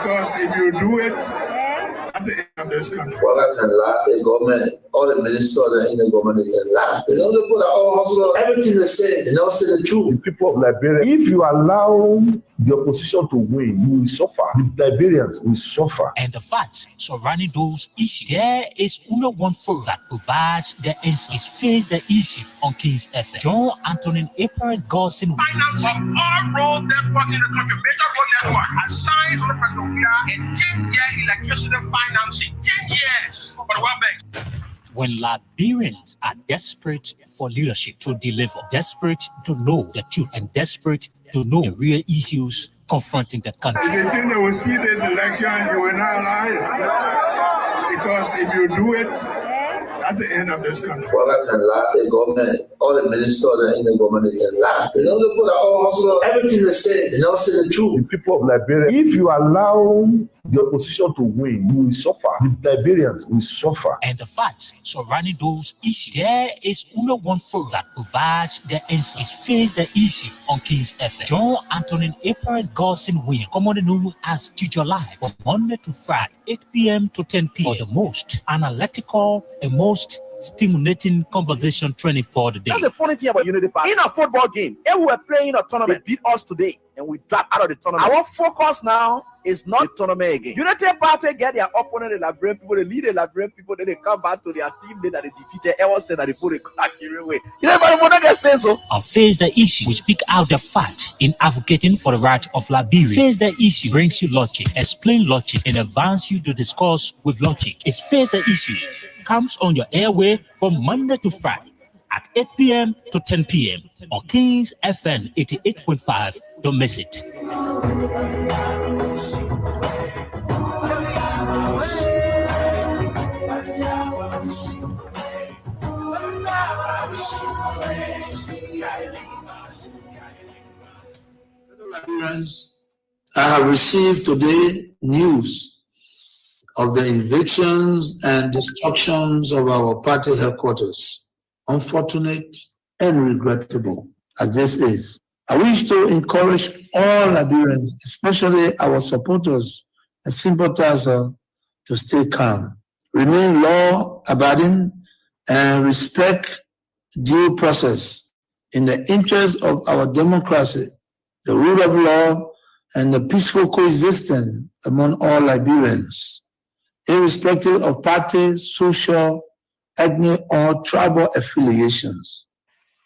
Because if you do it, that's the end of this country. Well, I can lie. The government, all the ministers that in the government, they can lie. They don't put also everything they say. They don't say the truth. The people of Liberia, if you allow the opposition to win, you will suffer. The Liberians will suffer. And the facts surrounding those issues, there is only one forum that provides the answer. It's Face the Issue on Kings FM. John Anthony April Godson. Finance of all road networks in the country, major road network, assigned on the President a 10-year electricity financing. 10 years for the World Bank. When Liberians are desperate for leadership to deliver, desperate to know the truth, and desperate to know the real issues confronting the country. If you think they will see this election, you will not lie. Because if you do it, that's the end of this country. Well, I can lie. The government, all the ministers that in the government, they can lie. They don't put also everything they say. They don't say the truth. The people of Liberia, if you allow the opposition to win, you will suffer. The Liberians will suffer. And the facts surrounding those issues, there is only one forum that provides the answer. It's Face the Issue on Kings FM. John Anthony April Godson Williams, commonly known as Teacher Live, from Monday to Friday, 8 p.m. to 10 p.m. for the most analytical and most stimulating conversation training for the day. That's the funny thing about Unity Party. In a football game, if we were playing a tournament, they beat us today and we drop out of the tournament. Our focus now is not the tournament again. Unity Party get their opponent, the Liberian people, they lead the Liberian people, then they come back to their team that they defeated. Everyone said that they put a crack away. You know, everybody can say so. On Face the Issue, we speak out the fact in advocating for the right of Liberia. Face the Issue brings you logic, explain logic, and advance you to discuss with logic. It's Face the Issue. Comes on your airway from Monday to Friday at 8 p.m. to 10 p.m. on Kings FM 88.5. Don't miss it. I have received today news of the evictions and destructions of our party headquarters. Unfortunate and regrettable as this is. I wish to encourage all Liberians, especially our supporters and sympathizers, to stay calm, remain law-abiding, and respect due process in the interest of our democracy, the rule of law, and the peaceful coexistence among all Liberians, irrespective of party, social, ethnic, or tribal affiliations.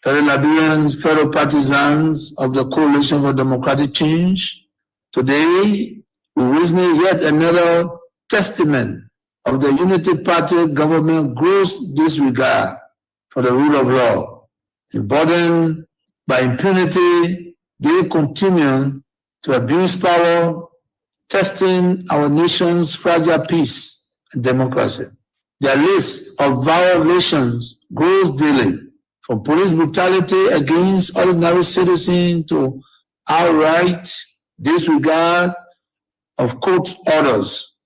Fellow Liberians, fellow partisans of the Coalition for Democratic Change, today we witness yet another testament of the Unity Party government gross disregard for the rule of law. Emboldened by impunity, they continue to abuse power, testing our nation's fragile peace and democracy. Their list of violations grows daily, from police brutality against ordinary citizens to outright disregard of court orders.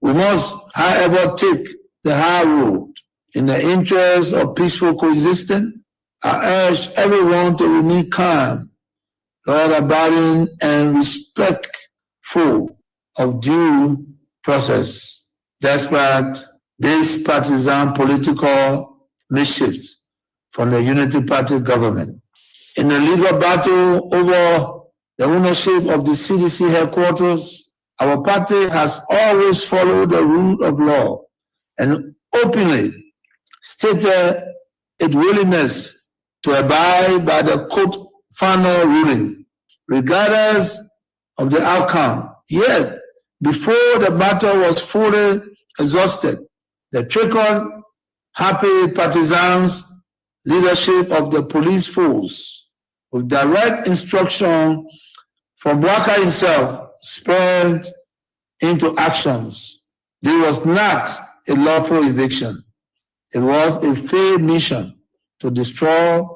We must, however, take the high road. In the interest of peaceful coexistence, I urge everyone to remain calm, law-abiding, and respectful of due process, despite this partisan political mischiefs from the Unity Party government. In the legal battle over the ownership of the CDC headquarters, our party has always followed the rule of law and openly stated its willingness to abide by the court final ruling, regardless of the outcome. Yet, before the battle was fully exhausted, the trickled, happy partisans leadership of the police force, with direct instruction from Waka himself, spurred into actions. This was not a lawful eviction. It was a failed mission to destroy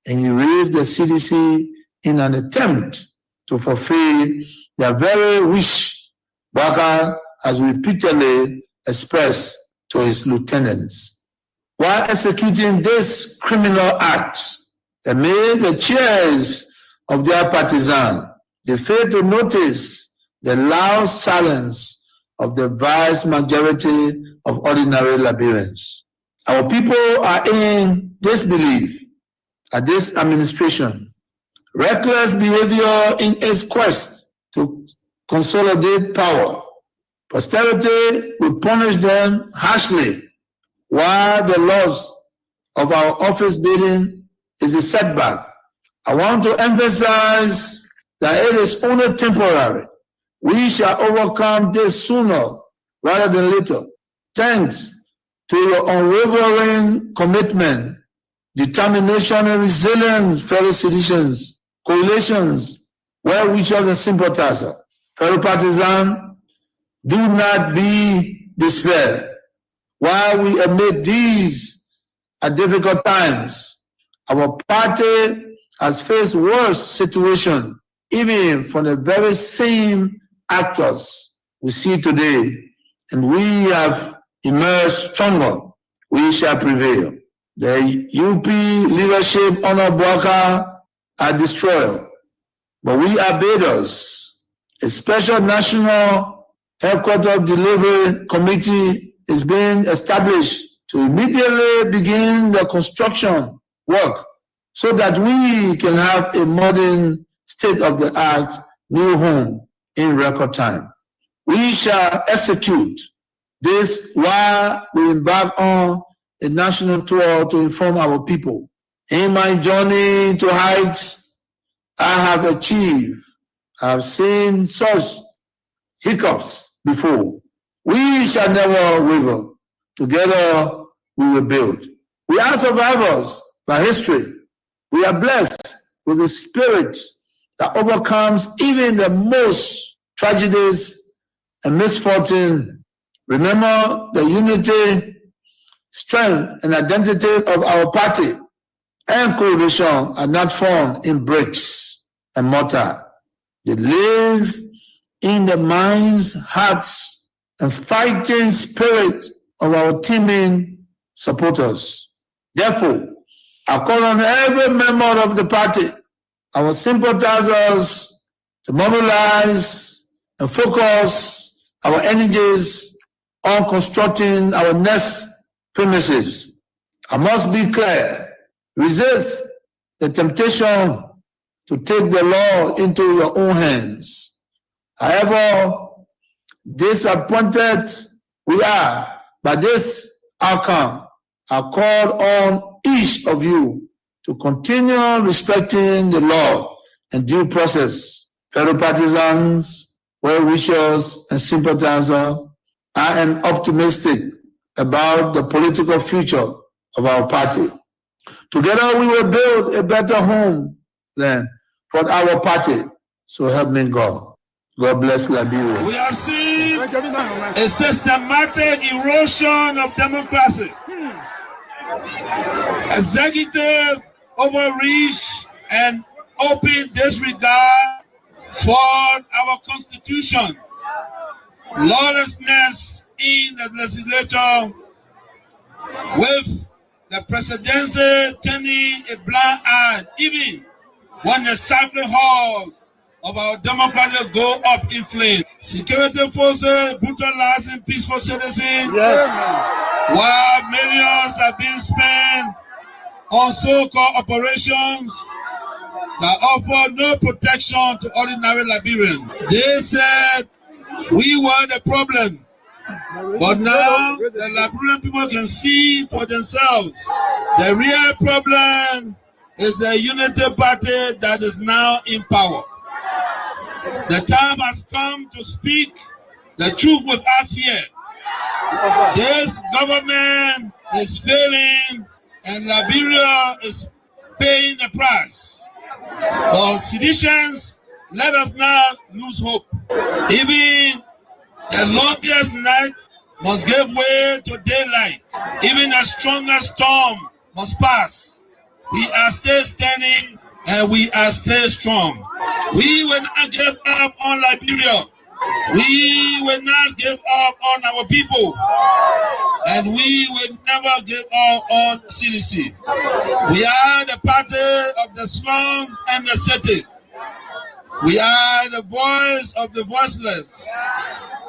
and erase the CDC in an attempt to fulfill their very wish Waka has repeatedly expressed to his lieutenants. While executing this criminal act, they made the cheers of their partisans. They failed to notice the loud silence of the vast majority of ordinary Liberians. Our people are in disbelief at this administration. Reckless behavior in its quest to consolidate power. Posterity will punish them harshly, while the loss of our office building is a setback. I want to emphasize that it is only temporary. We shall overcome this sooner rather than later. Thanks to your unwavering commitment, determination, and resilience, fellow citizens, coalitions, well-wishers, and sympathizers. Fellow partisans, do not be despaired. While we amid these difficult times, our party has faced worse situations, even from the very same actors we see today, and we have emerged stronger. We shall prevail. The UP leadership under Boubacar are destroyed, but we are builders. A special national headquarters delivery committee is being established to immediately begin the construction work so that we can have a modern state-of-the-art new home in record time. We shall execute this while we embark on a national tour to inform our people. In my journey to heights I have achieved, I have seen such hiccups before. We shall never waver. Together we will build. We are survivors by history. We are blessed with a spirit that overcomes even the most tragedies and misfortune. Remember the unity, strength, and identity of our party and coalition are not formed in bricks and mortar. They live in the minds, hearts, and fighting spirit of our teaming supporters. Therefore, I call on every member of the party, our sympathizers, to mobilize and focus our energies on constructing our next premises. I must be clear, resist the temptation to take the law into your own hands. However disappointed we are by this outcome, I call on each of you to continue respecting the law and due process. Fellow partisans, well-wishers, and sympathizers, I am optimistic about the political future of our party. Together we will build a better homeland for our party. So help me God. God bless Liberia. We have seen a systematic erosion of democracy. Executive overreach and open disregard for our constitution. Lawlessness in the legislature, with the presidency turning a blind eye even when the sacred hall of our democracy go up in flames. Security forces brutalizing peaceful citizens, while millions are being spent on so-called operations that offer no protection to ordinary Liberians. They said we were the problem, but now the Liberian people can see for themselves. The real problem is the unity party that is now in power. The time has come to speak the truth without fear. This government is failing and Liberia is paying the price. For citizens, let us not lose hope. Even the longest night must give way to daylight. Even the strongest storm must pass. We are still standing and we are still strong. We will not give up on Liberia. We will not give up on our people. And we will never give up on CDC. We are the party of the slums and the city. We are the voice of the voiceless.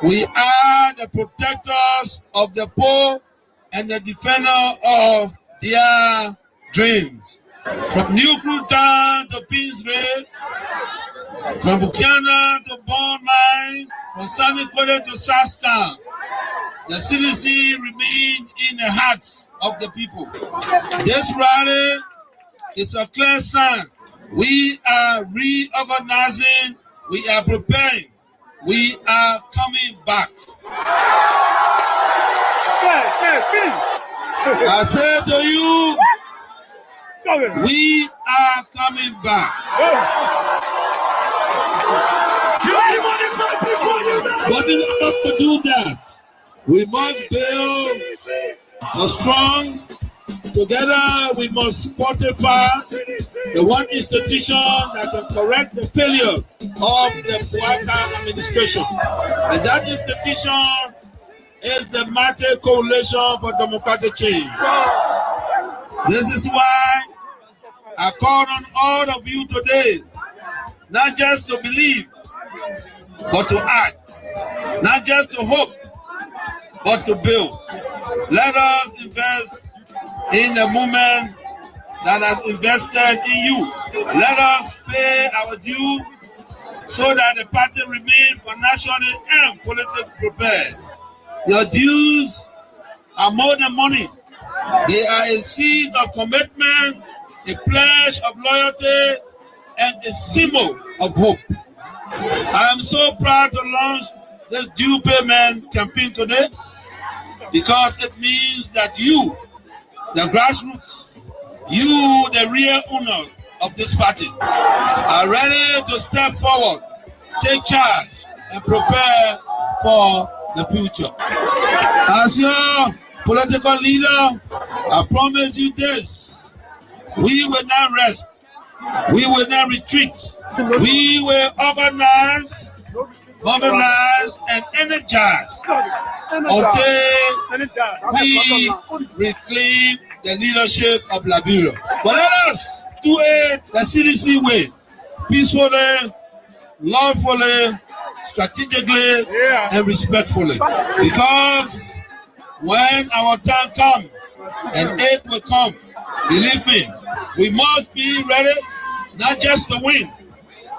We are the protectors of the poor and the defender of their dreams. From New Town to Peaceville, from Buchanan to Bond Mines, from Sunny Quarter to Sastown, the CDC remains in the hearts of the people. This rally is a clear sign. We are reorganizing, we are preparing, we are coming back. I say to you, we are coming back. But in order to do that, we must build a strong. Together, we must fortify the one institution that can correct the failure of the Bouaka administration. And that institution is the Mate Coalition for Democratic Change. This is why I call on all of you today, not just to believe, but to act. Not just to hope, but to build. Let us invest in the movement that has invested in you. Let us pay our due so that the party remains financially and politically prepared. Your dues are more than money. They are a seed of commitment, a pledge of loyalty, and a symbol of hope. I am so proud to launch this due payment campaign today because it means that you, the grassroots, you, the real owners of this party, are ready to step forward, take charge, and prepare for the future. As your political leader, I promise you this: we will not rest, we will not retreat, we will organize, mobilize, and energize until we reclaim the leadership of Liberia. But let us do it the CDC way, peacefully, lawfully, strategically, and respectfully. Because when our time comes and aid will come, believe me, we must be ready not just to win,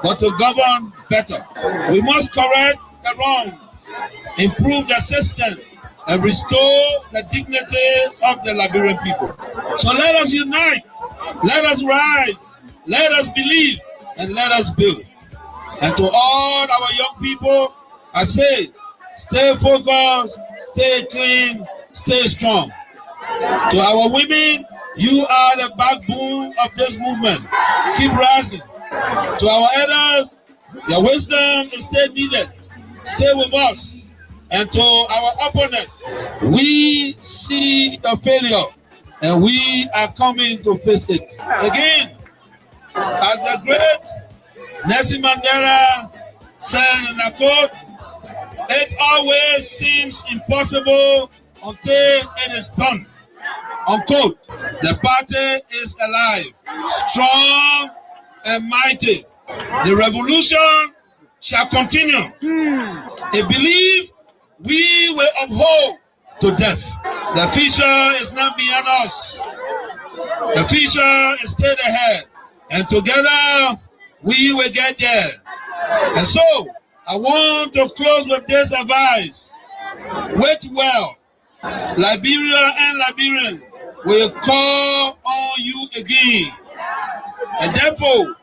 but to govern better. We must correct the wrongs, improve the system, and restore the dignity of the Liberian people. So let us unite, let us rise, let us believe, and let us build. And to all our young people, I say, stay focused, stay clean, stay strong. To our women, you are the backbone of this movement. Keep rising. To our elders, your wisdom is still needed. Stay with us. And to our opponents, we see the failure and we are coming to face it. Again, as the great Nelson Mandela said in a quote, it always seems impossible until it is done. Unquote. The party is alive, strong and mighty. The revolution shall continue. A belief we will uphold to death. The future is not beyond us. The future is straight ahead. And together we will get there. And so I want to close with this advice. Wait well. Liberia and Liberians will call on you again. And therefore,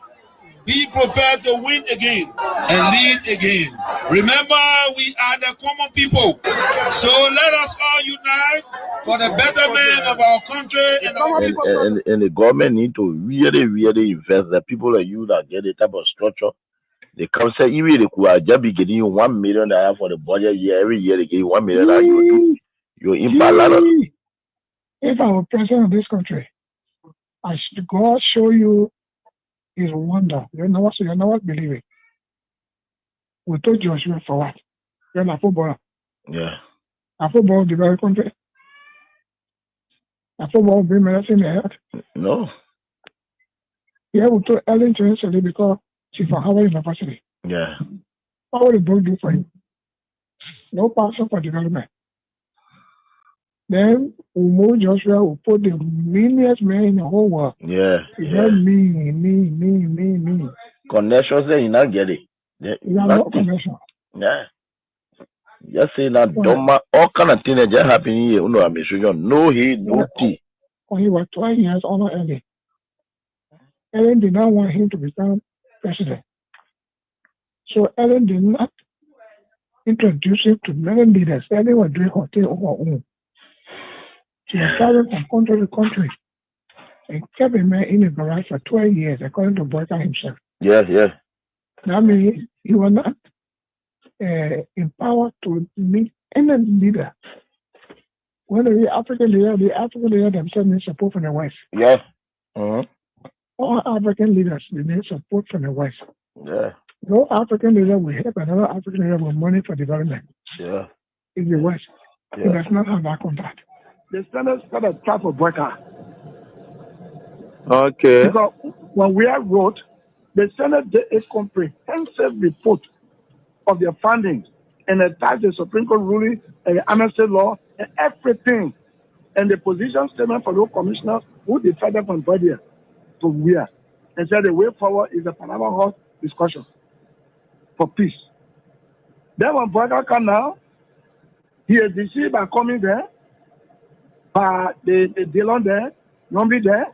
be prepared to win again and lead again. Remember, we are the common people. So let us all unite for the betterment of our country and our people. And the government need to really invest. The people like you that get the type of structure. They come say, even they could just be getting you $1 million for the budget year. Every year they give you $1 million. You do your impact. If I were president of this country, I should God show you His wonder. You're not believing. We told Joshua for what? You're a footballer. Yeah. A football of the very country. A football bring medicine in the head. No. Yeah, we told Ellen to instantly because She's from Harvard University. Yeah. What will the book do for you? No passion for development. Then Umo Joshua will put the meanest man in the whole world. Yeah. He had me. Connections there, you not get it. You have no connection. Yeah. Just say that Doma, all kind of things that just happen here. No, I'm sure no he, no tea. When he was 12 years older Ellen. Ellen did not want him to become president. So Ellen did not introduce him to many leaders. Ellen was doing her thing on her own. She was traveling from country to country and kept a man in the garage for 12 years, according to Boyka himself. Yes. That means he was not empowered to meet any leader. When the African leader themselves need support from the West. Yes. Mm-hmm. All African leaders need support from the West. Yeah. No African leader will help another African leader with money for development. Yeah. In the West. Yeah. It does not have that contact. The Senate got a trap for Boyka. Okay. Because when we wrote, the Senate did a comprehensive report of their findings and attached the Supreme Court ruling and the amnesty law and everything. And the position statement for those commissioners who decided from Badia to where. And said the way forward is a Panama House discussion for peace. Then when Boyka come now, he is deceived by coming there, by the Dillon there, Nombi there,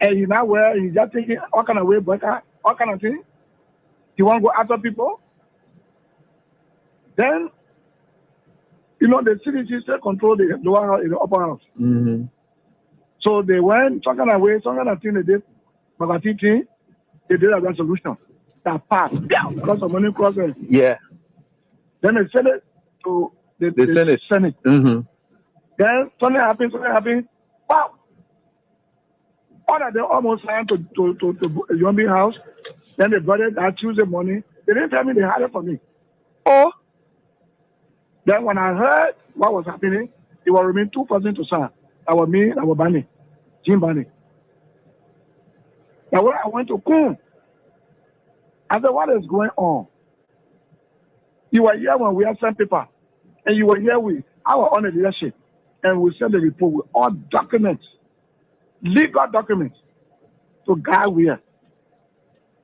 and he now where he's just thinking all kind of way Boyka, all kind of thing. He want to go after people. Then, the CDC still control the lower house, the upper house. Mm-hmm. So they went, some kind of thing they did, but they did a resolution that passed because of money crossing. Yeah. Then they sent it to the Senate. Mm-hmm. Then something happened. Wow! All of them almost signed to Yombi house. Then they brought it that Tuesday morning. They didn't tell me they had it for me. Oh! Then when I heard what was happening, it was remain 2 persons to sign. That was me, that was Bani, Jim Bani. Now when I went to Kun, I said, what is going on? You were here when we had sent paper, and you were here with our own leadership, and we sent the report with all documents, legal documents, to guide where.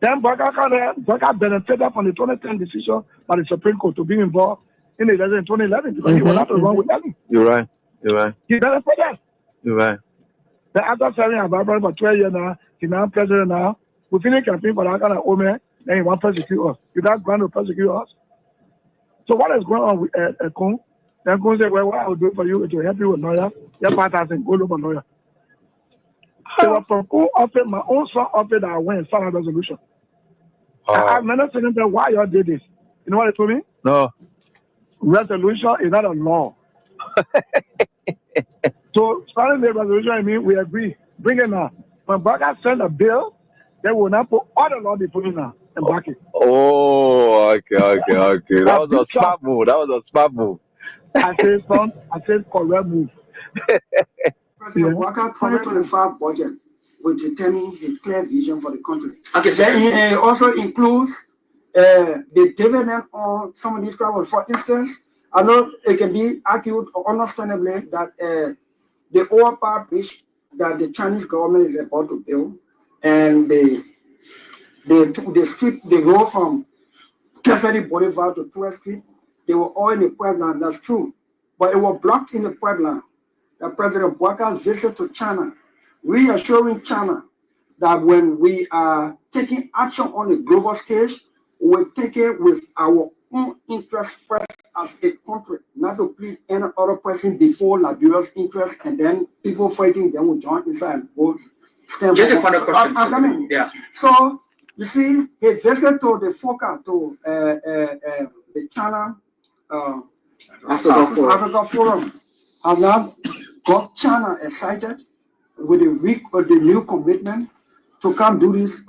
Then Boyka benefited from the 2010 decision by the Supreme Court to be involved in the election in 2011 because he was not wrong with Ellen. You're right. He benefited. You're right. Then after serving Ababa for 12 years now, he's now president now. We finished campaign for that kind of Ome, then he want to persecute us. He does going to persecute us. So what is going on with Kun? Then Kun said, well, what I will do for you is to help you with lawyer. Your partners and go look for lawyer. It was from Kun offered, my own son offered that I went and signed a resolution. I have many seconds why you all did this. You know what they told me? No. Resolution is not a law. So starting the resolution, I mean, we agree. Bring it now. When Boyka send a bill, they will not put all the law they put in now and back it. Oh, okay. That was a smart move. I said correct move. President Boyka 2025 budget will determine his clear vision for the country. Okay, then he also includes the dividend on some of these problems. For instance, I know it can be argued understandably that the overpass bridge that the Chinese government is about to build and the road from Cassidy Boulevard to 12th Street, they were all in the pipeline. That's true. But it was blocked in the pipeline. The President Boyka's visit to China, reassuring China that when we are taking action on the global stage, we take it with our own interest first as a country, not to please any other person before Liberia's interest, and then people fighting, then we join inside and go stand. Just a final question. I'm coming. Yeah. So you see, he visited to the FOCA, to the China Africa Forum, has now got China excited with the new commitment to come do this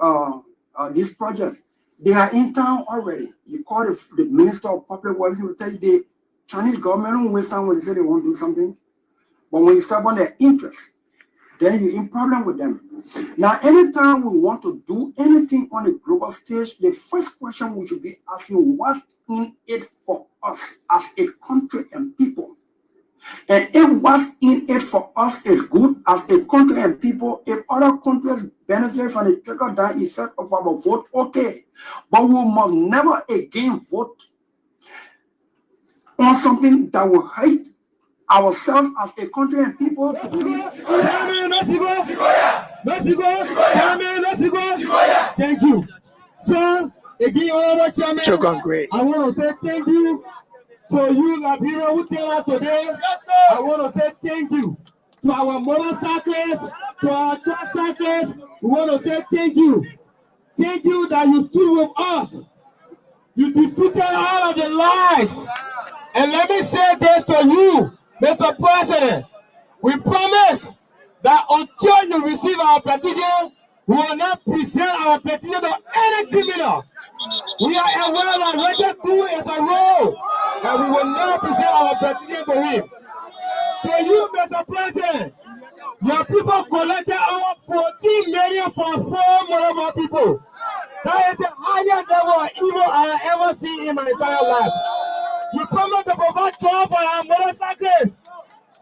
project. They are in town already. You call the Minister of Public Works, he will tell you the Chinese government don't waste time when they say they want to do something. But when you step on their interest, then you're in problem with them. Now, anytime we want to do anything on a global stage, the first question we should be asking, what's in it for us as a country and people? And if what's in it for us is good as a country and people, if other countries benefit from the trickle-down effect of our vote, okay. But we must never again vote on something that will hate ourselves as a country and people. Thank you. So, again, Honorable Chairman, great. I want to say thank you to you, Liberia, who came out today. I want to say thank you to our motorcyclists, to our truck cyclists. We want to say thank you. Thank you that you stood with us. You defeated all of the lies. And let me say this to you, Mr. President. We promise that until you receive our petition, we will not present our petition to any criminal. We are aware that Roger Koo is a role, and we will not present our petition to him. To you, Mr. President, your people collected over 14 million for 4 Morobo people. That is the highest level of evil I have ever seen in my entire life. You promised to provide job for our motorcyclists.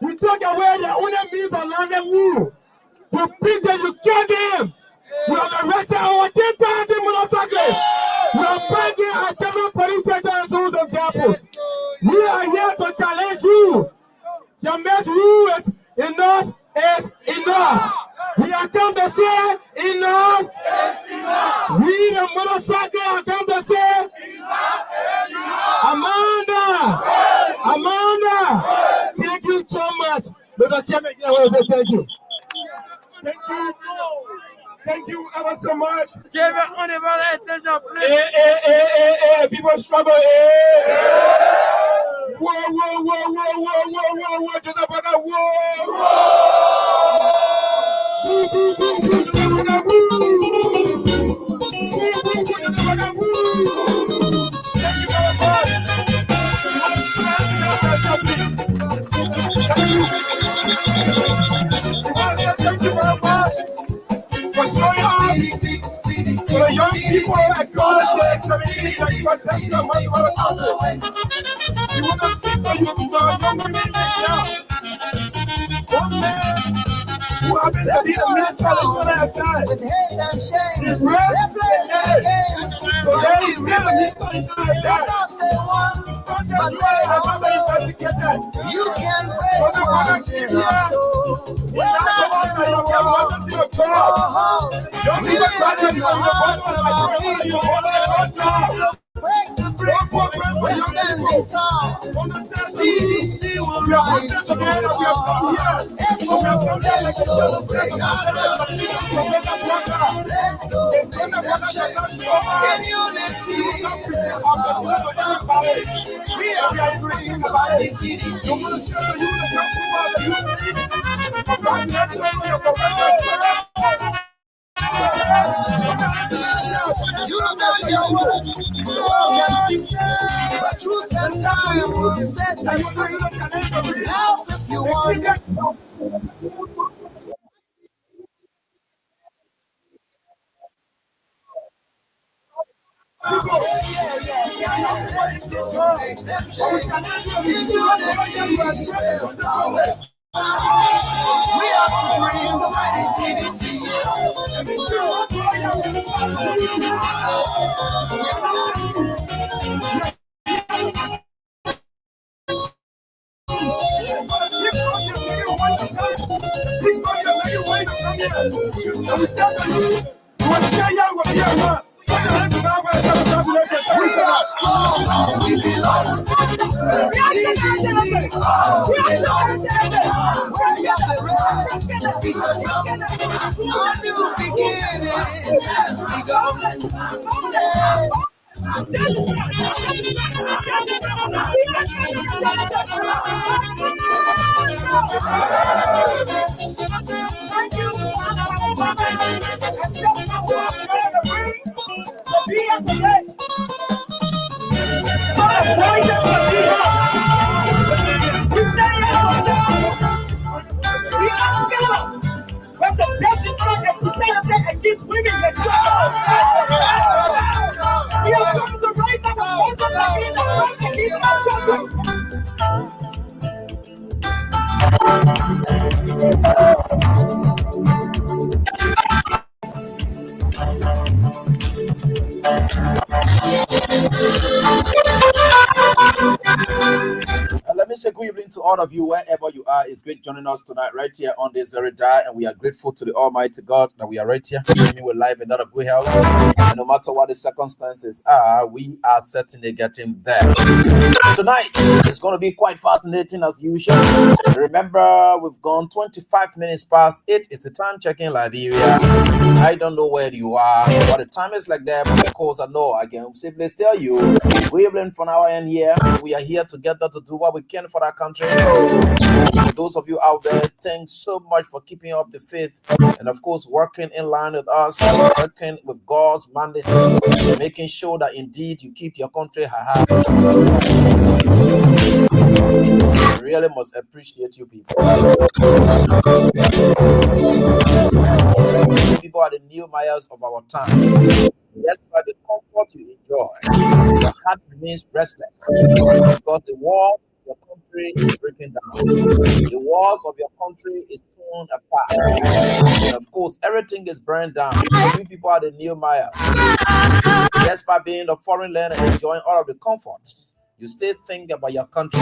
You took away the only means of livelihood. You beat them, you killed them. You have arrested over 10,000 motorcyclists. You are bringing a different police station and schools and campus. We are here to challenge you. Your mess rule is enough is enough. We are come to say enough is enough. We the motorcycle are come to say enough is enough. Amanda, thank you so much. Mr. Chairman, I want to say thank you. Thank you. Thank you ever so much. Give it on the attention, please. People struggle. Whoa. Just about that. Thank you very much. For showing up for the young people across the community that you are testing the money for the country. We want to speak to you, to our young women right now. One man who happens to be the minister of the last time. With hate and shame, he's red and dead. So there he's really he's going to die. They thought they won, but they are you can break once in our soul. We're not going to we live in the hearts of our people. So break the bricks, we're standing tall. CDC will rise to the wall. Let's go break our let's go break that shame. In unity, we are supreme by the CDC. You don't know your worth, you can see, but truth and time will set us free. Now if you want we are supreme, the mighty CDC. We are strong, we belong. Because our new beginning as we go. Let me say good evening to all of you wherever you are. It's great joining us tonight right here on this very day, and we are grateful to the Almighty God that we are right here with life and that of good health. And no matter what the circumstances are, we are certainly getting there. Tonight is going to be quite fascinating as usual. Remember, we've gone 25 minutes past 8. It's the time checking Liberia. I don't know where you are, but the time is like that. But of course, I know I can simply tell you, we have learned from our end here. We are here together to do what we can for our country. For those of you out there, thanks so much for keeping up the faith and, of course, working in line with us, working with God's mandate, making sure that indeed you keep your country high. I really must appreciate you people. People are the new Mayas of our time. Yes, by the comfort you enjoy, your heart remains restless because the wall of your country is breaking down. The walls of your country is torn apart. And of course, everything is burned down. You people are the new Maya. Yes, by being a foreign land and enjoying all of the comforts, you still think about your country.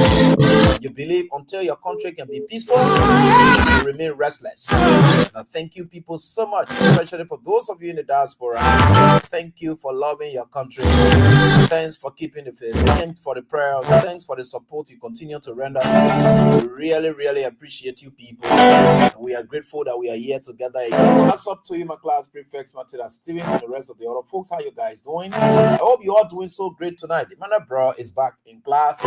You believe until your country can be peaceful, you remain restless. And I thank you people so much, especially for those of you in the diaspora. Thank you for loving your country. Thanks for keeping the faith. Thanks for the prayers. Thanks for the support you continue to render. We really, really appreciate you people. We are grateful that we are here together again. That's up to you, my class prefects, Matilda Stevens, and the rest of the other folks. How you guys doing? I hope you all doing so great tonight. The man bro is back in class.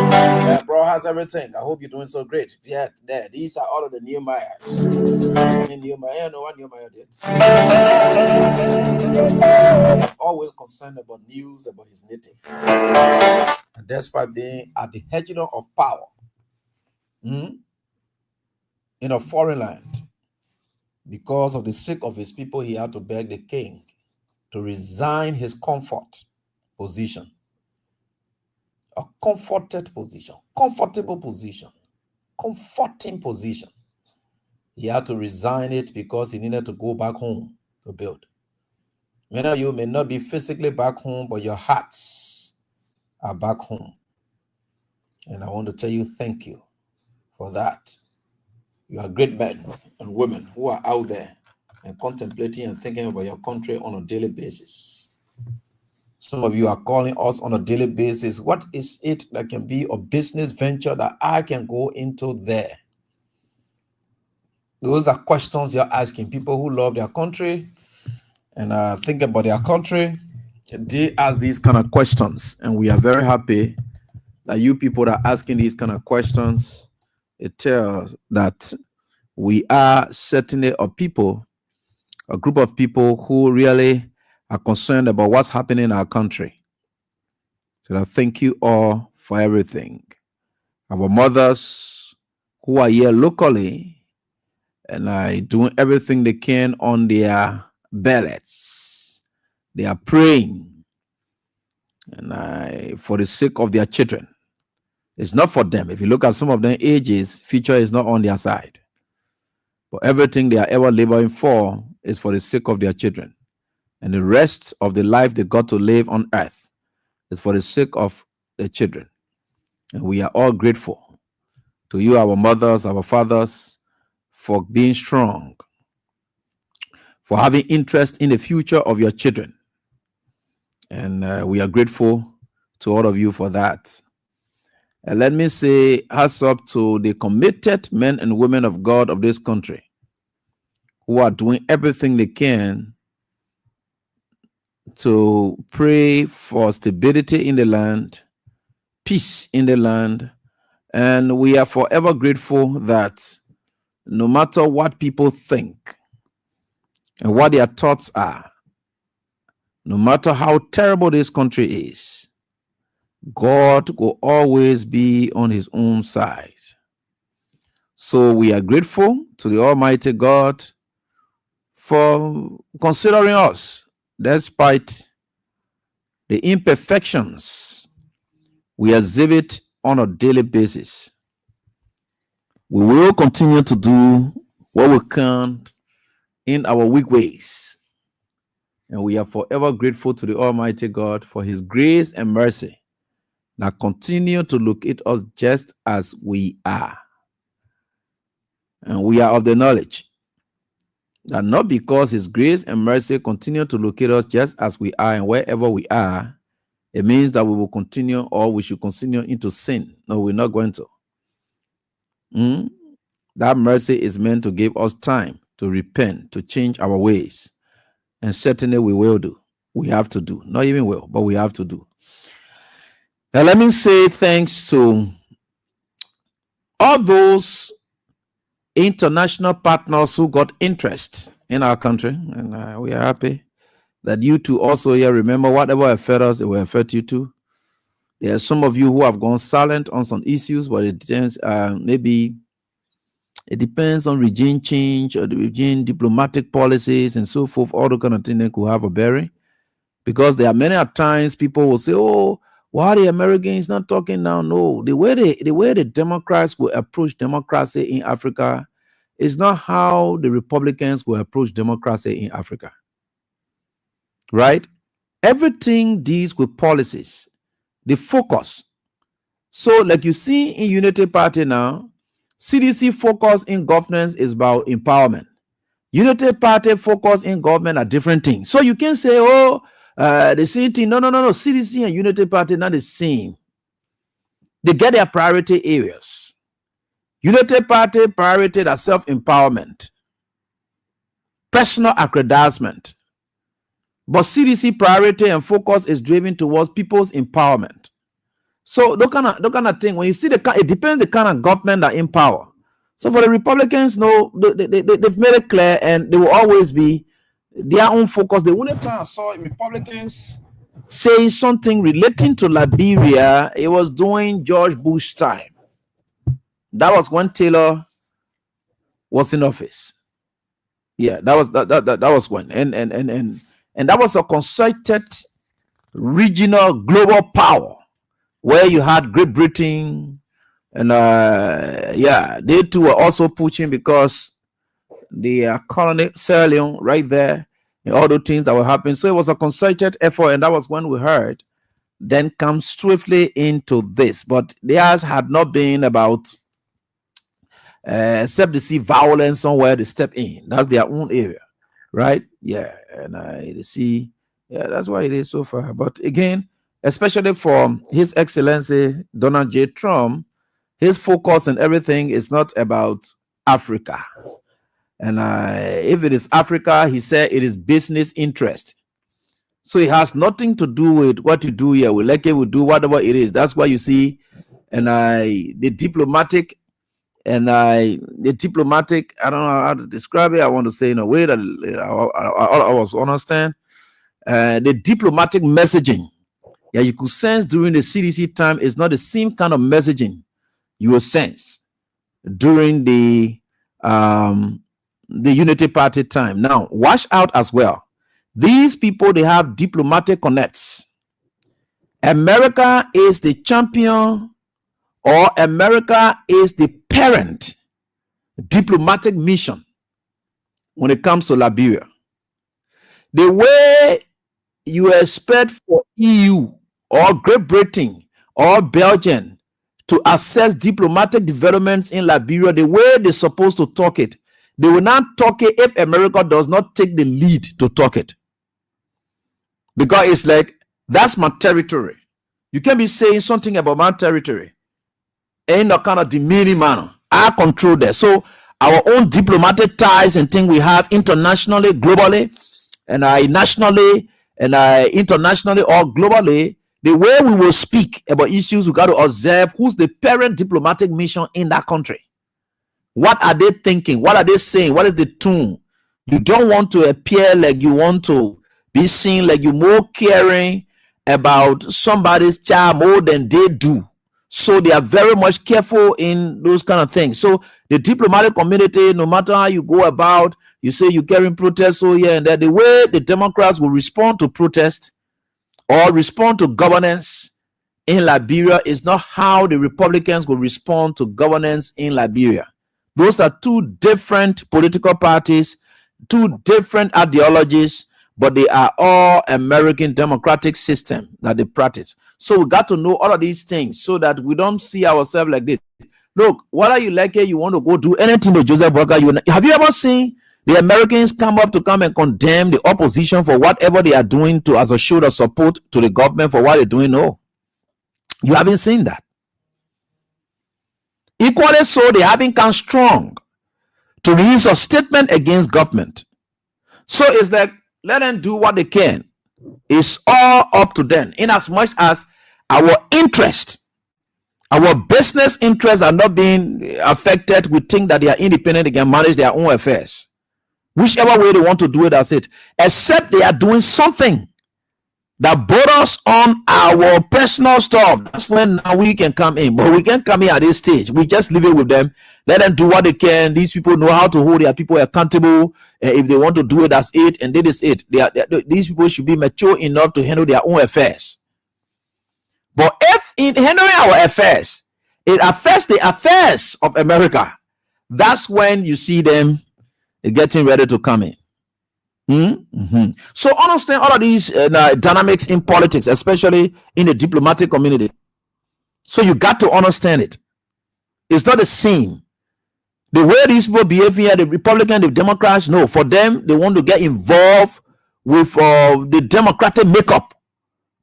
Bro has everything. I hope you're doing so great. Yeah, there. These are all of the new Mayas. New Maya, no one new Maya did. He's always concerned about news about his native. And despite being at the hegemony of power in a foreign land, because of the sake of his people, he had to beg the king to resign his comfort position. A comforted position, comfortable position, comforting position. He had to resign it because he needed to go back home to build. Many of you may not be physically back home, but your hearts are back home. And I want to tell you thank you for that. You are great men and women who are out there and contemplating and thinking about your country on a daily basis. Some of you are calling us on a daily basis. What is it that can be a business venture that I can go into there? Those are questions you're asking. People who love their country and think about their country, they ask these kind of questions. And we are very happy that you people are asking these kind of questions. It tells that we are certainly a group of people who really are concerned about what's happening in our country. So I thank you all for everything. Our mothers who are here locally and are doing everything they can on their ballots. They are praying and for the sake of their children. It's not for them. If you look at some of their ages, future is not on their side. But everything they are ever laboring for is for the sake of their children. And the rest of the life they got to live on earth is for the sake of their children. And we are all grateful to you, our mothers, our fathers, for being strong, for having interest in the future of your children. And we are grateful to all of you for that. And let me say, hats up to the committed men and women of God of this country who are doing everything they can to pray for stability in the land, peace in the land. And we are forever grateful that no matter what people think and what their thoughts are, no matter how terrible this country is, God will always be on his own side. So we are grateful to the Almighty God for considering us despite the imperfections we exhibit on a daily basis. We will continue to do what we can in our weak ways. And we are forever grateful to the Almighty God for his grace and mercy that continue to look at us just as we are. And we are of the knowledge that not because his grace and mercy continue to look at us just as we are and wherever we are, it means that we will continue or we should continue into sin. No, we're not going to. That mercy is meant to give us time to repent, to change our ways. And certainly we will do. We have to do. Not even will, but we have to do. Now let me say thanks to all those international partners who got interest in our country. And we are happy that you two also here remember whatever affected us, it will affect you too. There are some of you who have gone silent on some issues, but it depends, maybe it depends on regime change or the regime diplomatic policies and so forth. All the kind of things that could have a bearing. Because there are many times people will say, oh, why are the Americans not talking now? No, the way the Democrats will approach democracy in Africa is not how the Republicans will approach democracy in Africa. Right? Everything deals with policies. The focus. So like you see in Unity Party now, CDC focus in governance is about empowerment. Unity Party focus in government are different things. So you can say, oh, the same thing. No. CDC and Unity Party not the same. They get their priority areas. Unity Party priority are self-empowerment, personal aggrandizement. But CDC priority and focus is driven towards people's empowerment. So that kind of thing, when you see it depends the kind of government that in power. So for the Republicans, no, they've made it clear, and they will always be their own focus. The only time I saw Republicans saying something relating to Liberia, it was during George Bush time. That was when Taylor was in office. Yeah, that was when, and that was a concerted regional global power where you had Great Britain and they too were also pushing because the colony Sierra Leone right there and all the things that were happening. So it was a concerted effort, and that was when we heard then come swiftly into this. But theirs had not been about except to see violence somewhere to step in. That's their own area, right? Yeah, and I see. Yeah, that's why it is so far. But again, especially for His Excellency Donald J. Trump, his focus and everything is not about Africa. And if it is Africa, he said it is business interest. So it has nothing to do with what you do here. We like it, we do whatever it is. That's why you see, and the diplomatic, I don't know how to describe it. I want to say in a way that I was understand. The diplomatic messaging, yeah, you could sense during the CDC time is not the same kind of messaging you will sense during the Unity Party time. Now, watch out as well. These people, they have diplomatic connects. America is the champion, or America is the parent diplomatic mission when it comes to Liberia. The way you expect for EU or Great Britain or Belgium to assess diplomatic developments in Liberia, the way they're supposed to talk it, they will not talk it if America does not take the lead to talk it. Because it's like, that's my territory. You can't be saying something about my territory in a kind of demeaning manner. I control that. So our own diplomatic ties and things we have internationally, globally, and nationally, and internationally or globally, the way we will speak about issues, we got to observe who's the parent diplomatic mission in that country. What are they thinking? What are they saying? What is the tone? You don't want to appear like you want to be seen like you're more caring about somebody's child more than they do. So they are very much careful in those kind of things. So the diplomatic community, no matter how you go about, you say you're carrying protests so here and there, the way the Democrats will respond to protest or respond to governance in Liberia is not how the Republicans will respond to governance in Liberia. Those are two different political parties, two different ideologies, but they are all American democratic system that they practice. So we got to know all of these things so that we don't see ourselves like this. Look, whether you like it, you want to go do anything to Joseph Boakai, have you ever seen the Americans come and condemn the opposition for whatever they are doing to as a show of support to the government for what they're doing? No. You haven't seen that. Equally so, they haven't come strong to release a statement against government. So it's like, let them do what they can. It's all up to them. In as much as our interest, our business interests are not being affected, we think that they are independent, they can manage their own affairs. Whichever way they want to do it, that's it. Except they are doing something that borders on our personal stuff. That's when now we can come in. But we can't come in at this stage. We just leave it with them. Let them do what they can. These people know how to hold their people accountable. If they want to do it, that's it. And that is it. These people should be mature enough to handle their own affairs. But if in handling our affairs, it affects the affairs of America, that's when you see them getting ready to come in. So understand all of these dynamics in politics, especially in the diplomatic community. So you got to understand it. It's not the same. The way these people behave here, the Republicans, the Democrats, no, for them, they want to get involved with the democratic makeup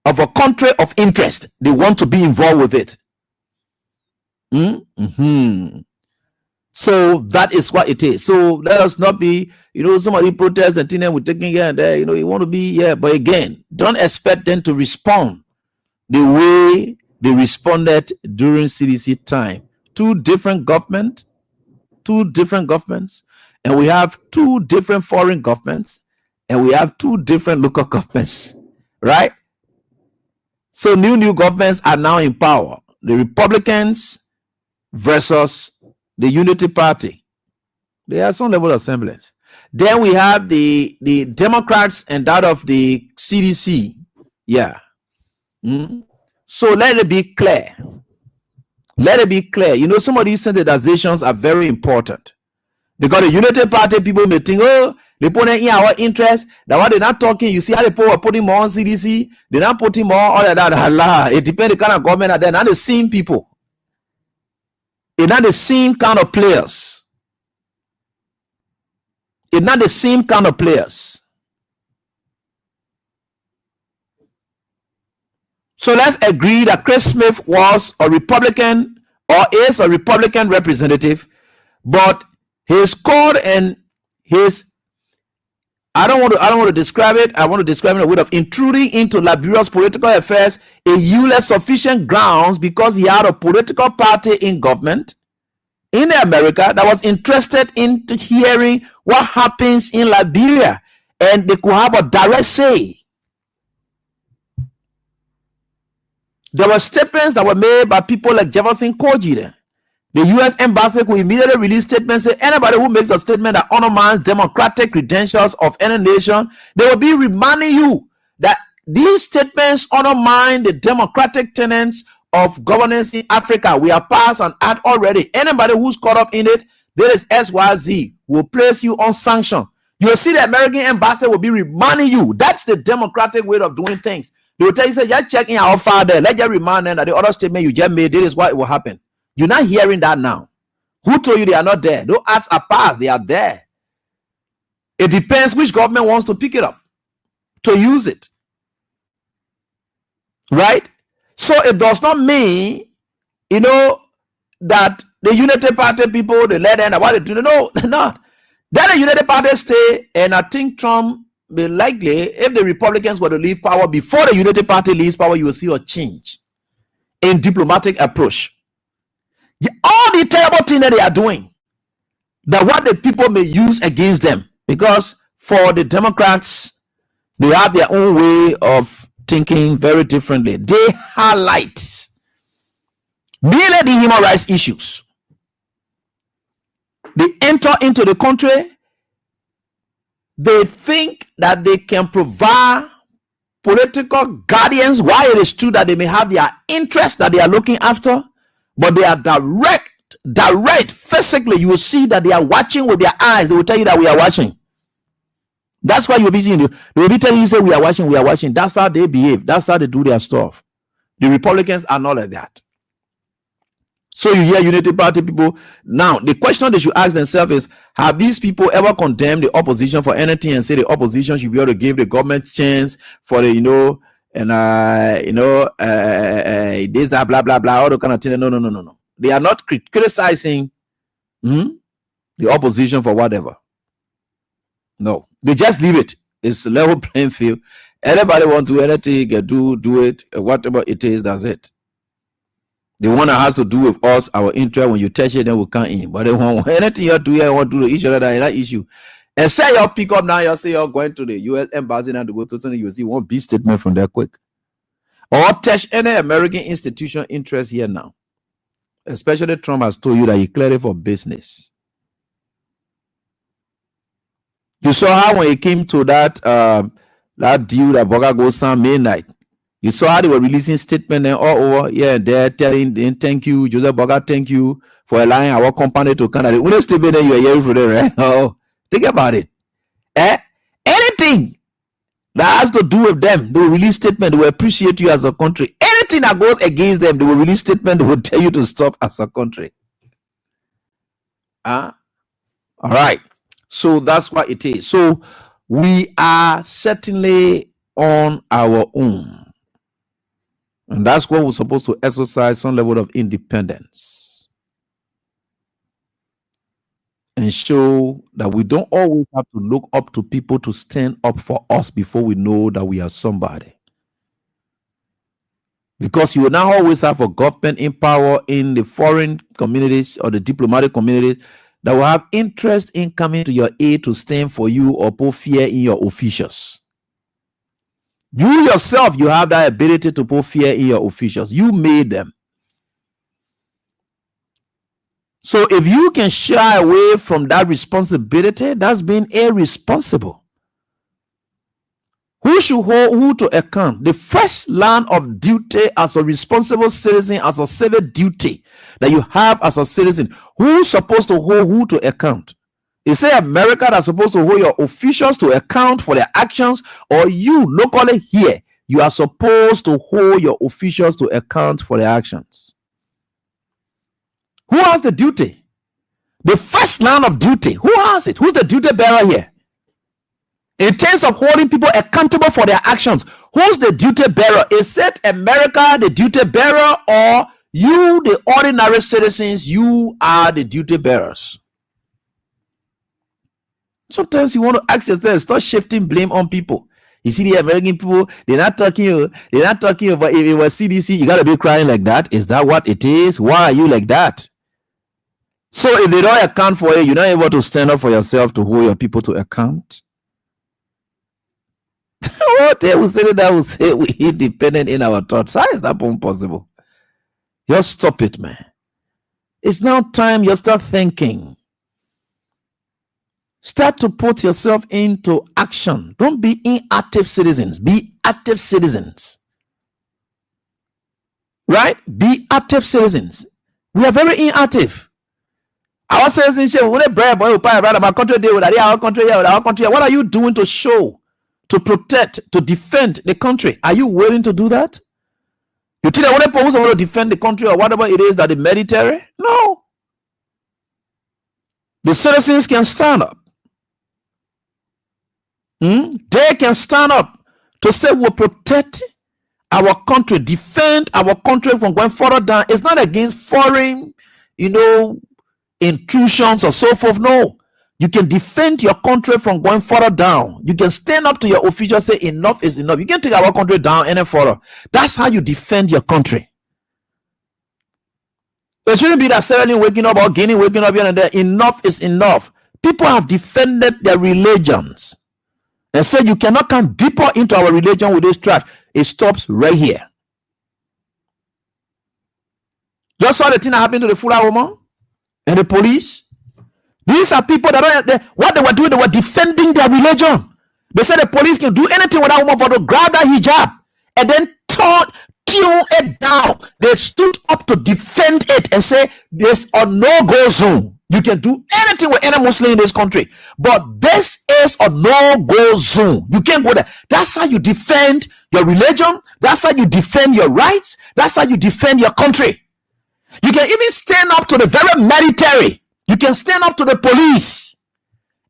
of a country of interest. They want to be involved with it. So that is what it is. So let us not be, somebody protests and think we're taking here and there, you want to be here. But again, don't expect them to respond the way they responded during CDC time. Two different governments, and we have two different foreign governments, and we have two different local governments, right? So new governments are now in power. The Republicans versus the Unity Party. They have some level of semblance. Then we have the Democrats and that of the CDC. Yeah. So let it be clear. Let it be clear. Some of these sensitizations are very important. Because the Unity Party people may think, they put in our interest. That why they're not talking. You see how they putting more on CDC. They're not putting more all of that. Allah. It depends the kind of government they're not the same people. It's not the same kind of players. It's not the same kind of players. So let's agree that Chris Smith was a Republican or is a Republican representative, but his code and his I don't want to describe it. I want to describe it in a way of intruding into Liberia's political affairs a yielded sufficient grounds because he had a political party in government in America that was interested in hearing what happens in Liberia, and they could have a direct say. There were statements that were made by people like Jefferson Kojide. The U.S. embassy could immediately release statements saying anybody who makes a statement that undermines democratic credentials of any nation, they will be reminding you that these statements undermine the democratic tenets of governance in Africa. We are past and out already. Anybody who's caught up in it, there is XYZ, will place you on sanction. You'll see the American embassy will be reminding you. That's the democratic way of doing things. They will tell you, say, you're checking our file there. Let's just remind them that the other statement you just made, this is what will happen. You're not hearing that now. Who told you they are not there? Those acts are passed. They are there. It depends which government wants to pick it up, to use it. Right? So it does not mean, that the Unity Party people, they let them, what they do. No, they're not. Then the Unity Party stay, and I think Trump will likely, if the Republicans were to leave power, before the Unity Party leaves power, you will see a change in diplomatic approach. All the terrible things that they are doing, that what the people may use against them, because for the Democrats, they have their own way of thinking very differently. They highlight merely the human rights issues. They enter into the country, they think that they can provide political guardians, while it is true that they may have their interests that they are looking after, but they are direct direct, physically, you will see that they are watching with their eyes. They will tell you that we are watching. That's why you'll be seeing. They will be telling you, say, we are watching, we are watching. That's how they behave. That's how they do their stuff. The Republicans are not like that. So you hear Unity Party people. Now, the question they should ask themselves is, have these people ever condemned the opposition for anything and say the opposition should be able to give the government chance for the, this, that, blah, blah, blah, all the kind of thing. No. They are not criticizing the opposition for whatever. No, they just leave it. It's a level playing field. Anybody want to do anything, do it, whatever it is, that's it. The one that has to do with us, our interest, when you touch it, then we come in. But they want anything you do here, want to do each other, that issue. And say you pick up now, you say you're going to the U.S. embassy now to go to something, you see one big statement from there quick. Or touch any American institution interest here now. Especially Trump has told you that he cleared it for business. You saw how when it came to that deal that Boga goes on midnight. You saw how they were releasing statements and all over here and there, telling them thank you, Joseph Boga, thank you for allowing our company to Canada. When still there, you are hearing from them, right? Oh, think about it. Anything that has to do with them, they will release statement. They will appreciate you as a country. Anything that goes against them, they will release statement. They will tell you to stop as a country. All right. So that's what it is. So we are certainly on our own. And that's what we're supposed to exercise some level of independence. And show that we don't always have to look up to people to stand up for us before we know that we are somebody. Because you will not always have a government in power in the foreign communities or the diplomatic communities that will have interest in coming to your aid to stand for you or put fear in your officials. You yourself, you have that ability to put fear in your officials. You made them. So if you can shy away from that responsibility, that's being irresponsible. Who should hold who to account? The first line of duty as a responsible citizen, as a civic duty that you have as a citizen, who's supposed to hold who to account? Is it America that's supposed to hold your officials to account for their actions, or you locally here, you are supposed to hold your officials to account for their actions? Who has the duty? The first line of duty. Who has it? Who's the duty bearer here? In terms of holding people accountable for their actions, who's the duty bearer? Is it America, the duty bearer, or you, the ordinary citizens, you are the duty bearers? Sometimes you want to ask yourself, stop shifting blame on people. You see the American people, they're not talking about if it was CDC, you gotta be crying like that. Is that what it is? Why are you like that? So if they don't account for it, you're not able to stand up for yourself to hold your people to account. What they will say that will say we independent in our thoughts. How is that possible? Just stop it, man. It's now time you start thinking. Start to put yourself into action. Don't be inactive citizens. Be active citizens. Right? Be active citizens. We are very inactive. Our citizenship, what are you doing to show, to protect, to defend the country? Are you willing to do that? You think that one person want to defend the country or whatever it is that the military? No. The citizens can stand up. They can stand up to say we'll protect our country, defend our country from going further down. It's not against foreign, intrusions or so forth. No. You can defend your country from going further down. You can stand up to your officials, say enough is enough. You can't take our country down any further. That's how you defend your country. It shouldn't be that suddenly waking up or waking up here and there. Enough is enough. People have defended their religions and said you cannot come deeper into our religion with this trash. It stops right here. Just saw the thing that happened to the Fula woman and the police. These are people that what they were doing, they were defending their religion. They said the police can do anything with that woman for to grab that hijab and then tune it down. They stood up to defend it and say there's a no-go zone. You can do anything with any Muslim in this country, but this is a no-go zone. You can't go there. That's how you defend your religion. That's how you defend your rights. That's how you defend your country. You can even stand up to the very military. You can stand up to the police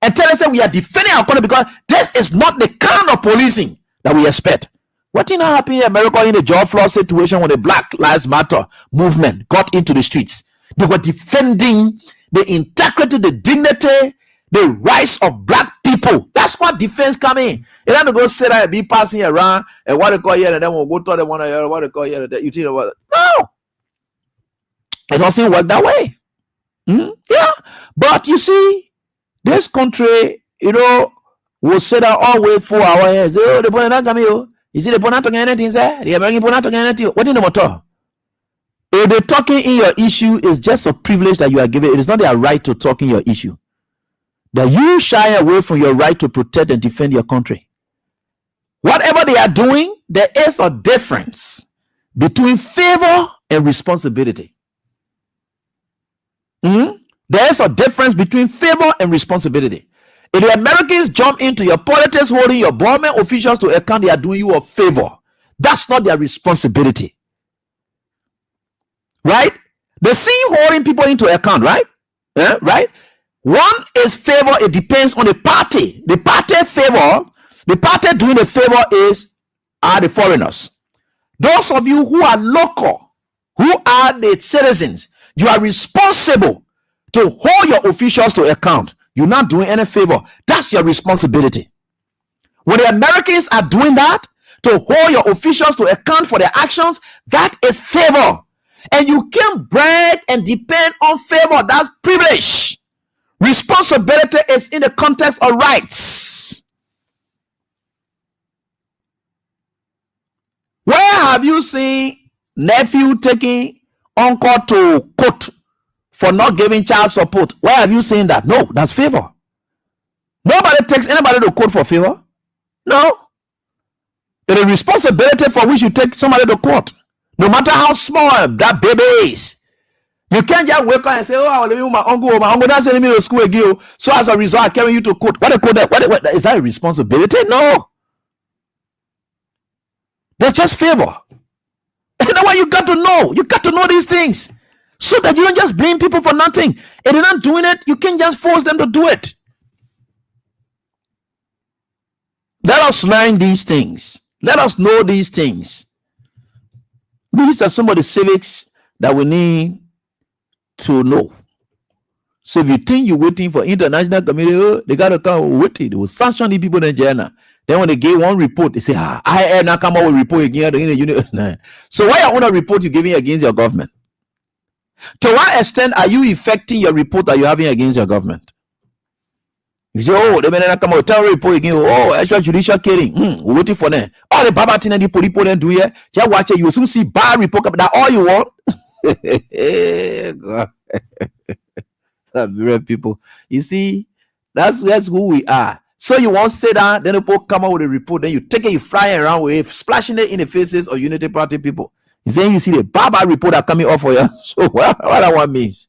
and tell us that we are defending our country because this is not the kind of policing that we expect. What did not happen in America in the George Floyd situation when the Black Lives Matter movement got into the streets? They were defending the integrity, the dignity, the rights of black people. That's what defense come in. You don't go sit there and be passing around and what they call here and then we'll go to the one what they call here. You think about it? No, it doesn't work that way. Yeah, but you see, this country, will sit there all wait 4 hours. Oh, the boy not coming. You see the boy not talking anything, sir. The American boy not talking anything. What in the matter? If the talking in your issue is just a privilege that you are given, it is not their right to talk in your issue. That you shy away from your right to protect and defend your country. Whatever they are doing, there is a difference between favor and responsibility. There is a difference between favor and responsibility. If the Americans jump into your politics, holding your government officials to account, they are doing you a favor. That's not their responsibility. Right? They see holding people into account, right? Right? One is favor, it depends on the party. The party favor, the party doing the favor are the foreigners. Those of you who are local, who are the citizens, you are responsible to hold your officials to account. You're not doing any favor. That's your responsibility. When the Americans are doing that, to hold your officials to account for their actions, that is favor. And you can't brag and depend on favor. That's privilege. Responsibility is in the context of rights. Where have you seen nephew taking uncle to court for not giving child support? Where have you seen that? No, that's favor. Nobody takes anybody to court for favor. No. It is responsibility for which you take somebody to court. No matter how small that baby is. You can't just wake up and say, oh, I will leave my uncle. My uncle doesn't send me to school again. So as a result, I carry you to court. What is that a responsibility? No. That's just favor. And that's why you got to know. You got to know these things. So that you don't just blame people for nothing. If they're not doing it, you can't just force them to do it. Let us learn these things. Let us know these things. These are some of the civics that we need to know. So if you think you're waiting for international community, they got to come waiting. They will sanction the people in Nigeria. Then when they give one report, they say, I now come out with report again. So why are on report you're giving against your government? To what extent are you affecting your report that you're having against your government? You say, oh, they may not come out, tell report again. Oh, extrajudicial killing. We're waiting for them. All the baba thing and the police don't do here. Just watch it. You will soon see bad report. That all you want. God. People. You see, that's who we are. So you won't sit down, then the people come out with a report, then you take it, you fly around with it, splashing it in the faces of Unity Party people. Then you see the baba report that coming off for you. So what that one means?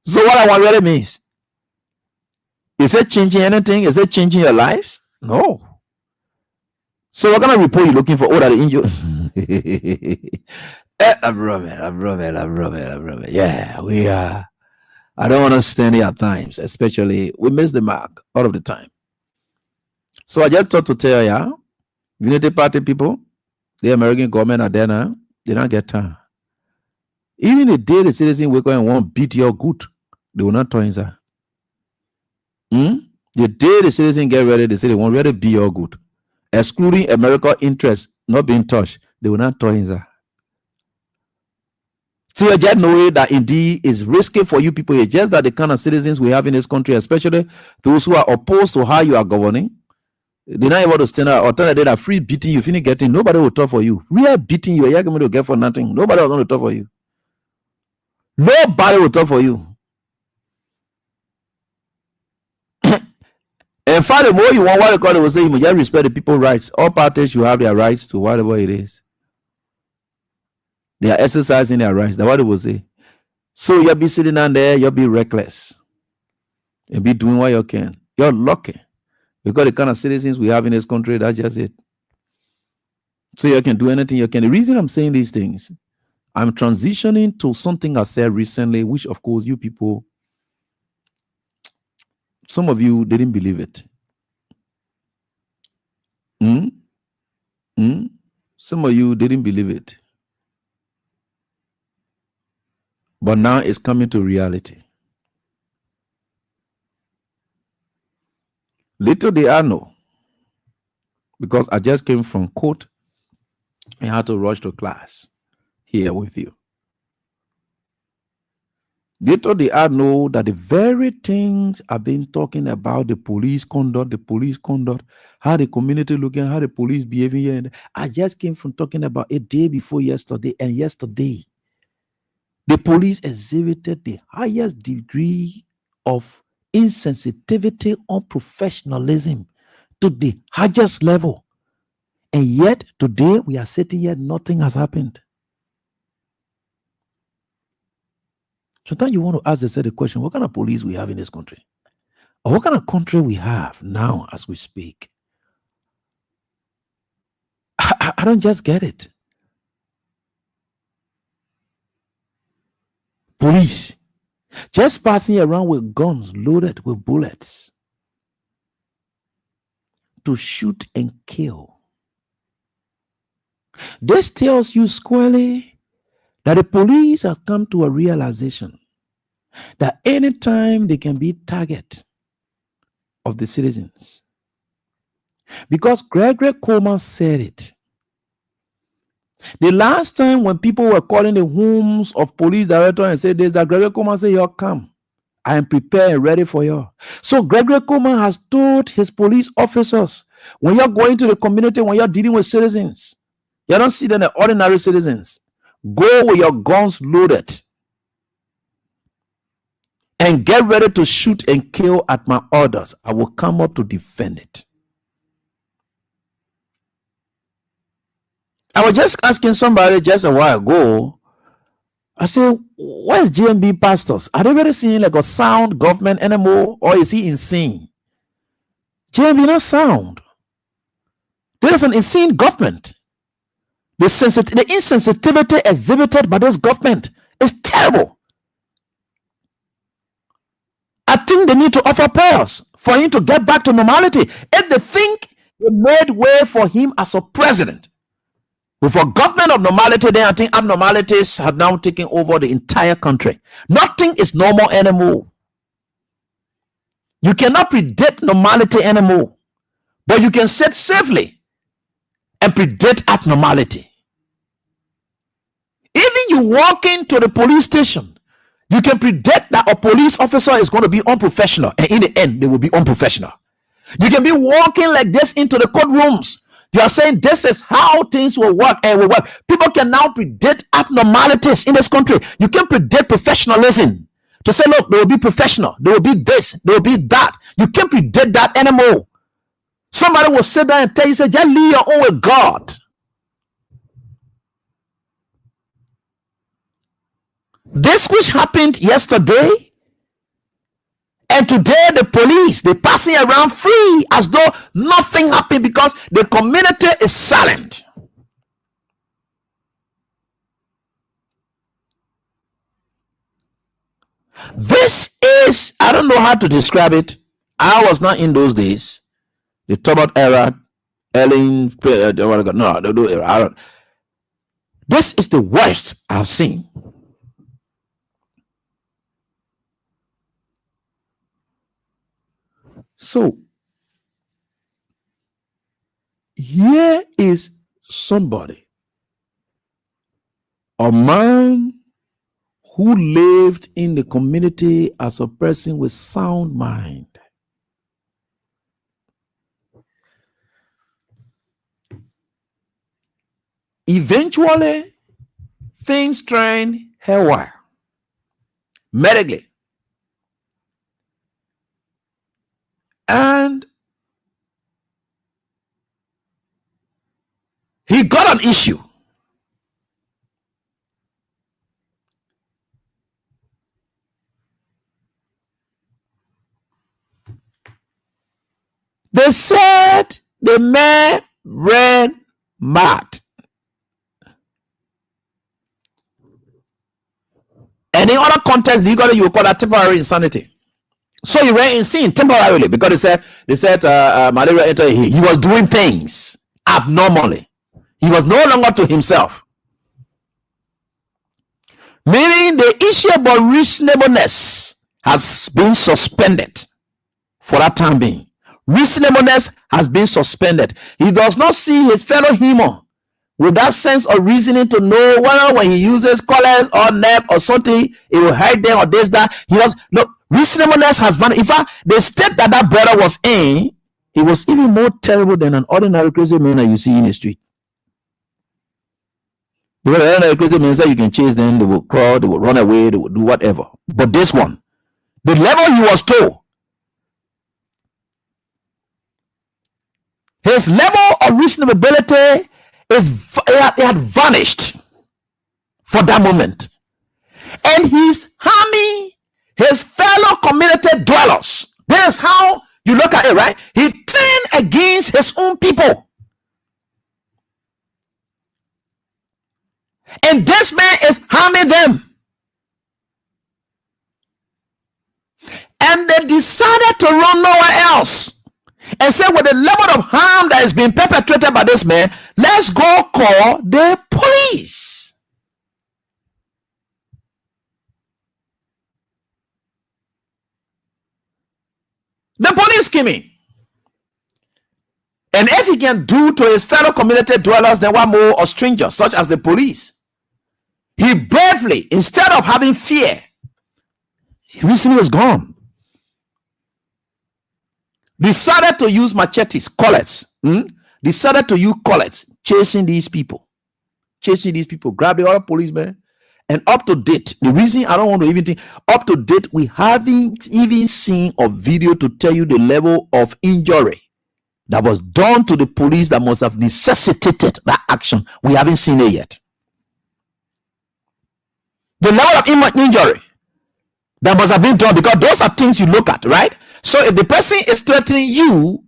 So what that one really means? Is it changing anything? Is it changing your lives? No. So what kind of report you looking for? Oh, that injured. I'm rubbing. Yeah, we are. I don't understand it at times, especially we miss the mark all of the time. So I just thought to tell you, Unity Party people, the American government are there now. They don't get time. Even the day the citizen wake up and won't beat your good, they will not turn inside. The day the citizen get ready, they say they won't really be your good. Excluding American interest not being touched, they will not turn inside. So you just know that indeed is risky for you people. It's just that the kind of citizens we have in this country, especially those who are opposed to how you are governing, they're not able to stand out. Alternative, that free beating you finish getting, nobody will talk for you. Real beating you, you're going to get for nothing. Nobody will going to talk for you. Nobody will talk for you. In fact, the more you want what they call it, will say you must just respect the people's rights. All parties should have their rights to whatever it is. They are exercising their rights. That's what they will say. So you'll be sitting down there, you'll be reckless. You'll be doing what you can. You're lucky. Because the kind of citizens we have in this country, that's just it. So you can do anything you can. The reason I'm saying these things, I'm transitioning to something I said recently, which of course you people, some of you didn't believe it. Some of you didn't believe it. But now it's coming to reality. Little they I know, because I just came from court and had to rush to class here with you. Little they I know that the very things I've been talking about, the police conduct, how the community looking, how the police behaving here, I just came from talking about a day before yesterday, and yesterday the police exhibited the highest degree of insensitivity, unprofessionalism to the highest level. And yet today we are sitting here, nothing has happened. Sometimes you want to ask yourself the question, what kind of police we have in this country? Or what kind of country we have now as we speak? I don't just get it. Police just passing around with guns loaded with bullets to shoot and kill. This tells you squarely that the police have come to a realization that anytime they can be target of the citizens. Because Gregory Coleman said it. The last time when people were calling the homes of police director and said this, that Gregory Coleman said, "Y'all come. I am prepared and ready for you." So Gregory Coleman has told his police officers, when you're going to the community, when you're dealing with citizens, you don't see them as ordinary citizens. Go with your guns loaded and get ready to shoot and kill at my orders. I will come up to defend it. I was just asking somebody just a while ago. I said, where's GMB pastors? Are they really seeing like a sound government anymore, or is he insane? GMB not sound. There is an insane government. The insensitivity exhibited by this government is terrible. I think they need to offer prayers for him to get back to normality. If they think they made way for him as a president, with a government of normality, then I think abnormalities have now taken over the entire country. Nothing is normal anymore. You cannot predict normality anymore, but you can sit safely and predict abnormality. Even you walk into the police station, you can predict that a police officer is going to be unprofessional, and in the end, they will be unprofessional. You can be walking like this into the courtrooms. You are saying this is how things will work and will work. People can now predict abnormalities in this country. You can predict professionalism. To say, look, they will be professional. They will be this. They will be that. You can't predict that anymore. Somebody will sit there and tell you, say, just leave your own with God. This which happened yesterday and today, the police, they're passing around free as though nothing happened because the community is silent. This is, I don't know how to describe it. I was not in those days. The Tobot era, Ellen, no era. This is the worst I've seen. So, here is somebody, a man who lived in the community as a person with sound mind. Eventually, things turned haywire medically. And he got an issue. They said the man ran mad. And in other contexts, you will call that temporary insanity. So he ran insane temporarily because they said malaria entered. He was doing things abnormally. He was no longer to himself. Meaning the issue about reasonableness has been suspended for that time being. Reasonableness has been suspended. He does not see his fellow human with that sense of reasoning to know whether when he uses colors or nerve or something, it will hurt them or this, that. He does look. Reasonableness has vanished. In fact, the state that brother was in, he was even more terrible than an ordinary crazy man that you see in the street. Because an ordinary crazy man said you can chase them, they will crawl, they will run away, they will do whatever. But this one, the level he was told, his level of reasonability it had vanished for that moment. And he's harming his fellow community dwellers. This is how you look at it, right? He turned against his own people. And this man is harming them. And they decided to run nowhere else. And say, with the level of harm that is being perpetrated by this man, let's go call the police. The police came in. And if he can do to his fellow community dwellers, then what more of strangers, such as the police? He bravely, instead of having fear, he recently was gone. Decided to use machetes, collets. Decided to use collets, chasing these people. Grab the other policemen. And up to date, the reason I don't want to even think, up to date, we haven't even seen a video to tell you the level of injury that was done to the police that must have necessitated that action. We haven't seen it yet. The level of injury that must have been done, because those are things you look at, right? So if the person is threatening you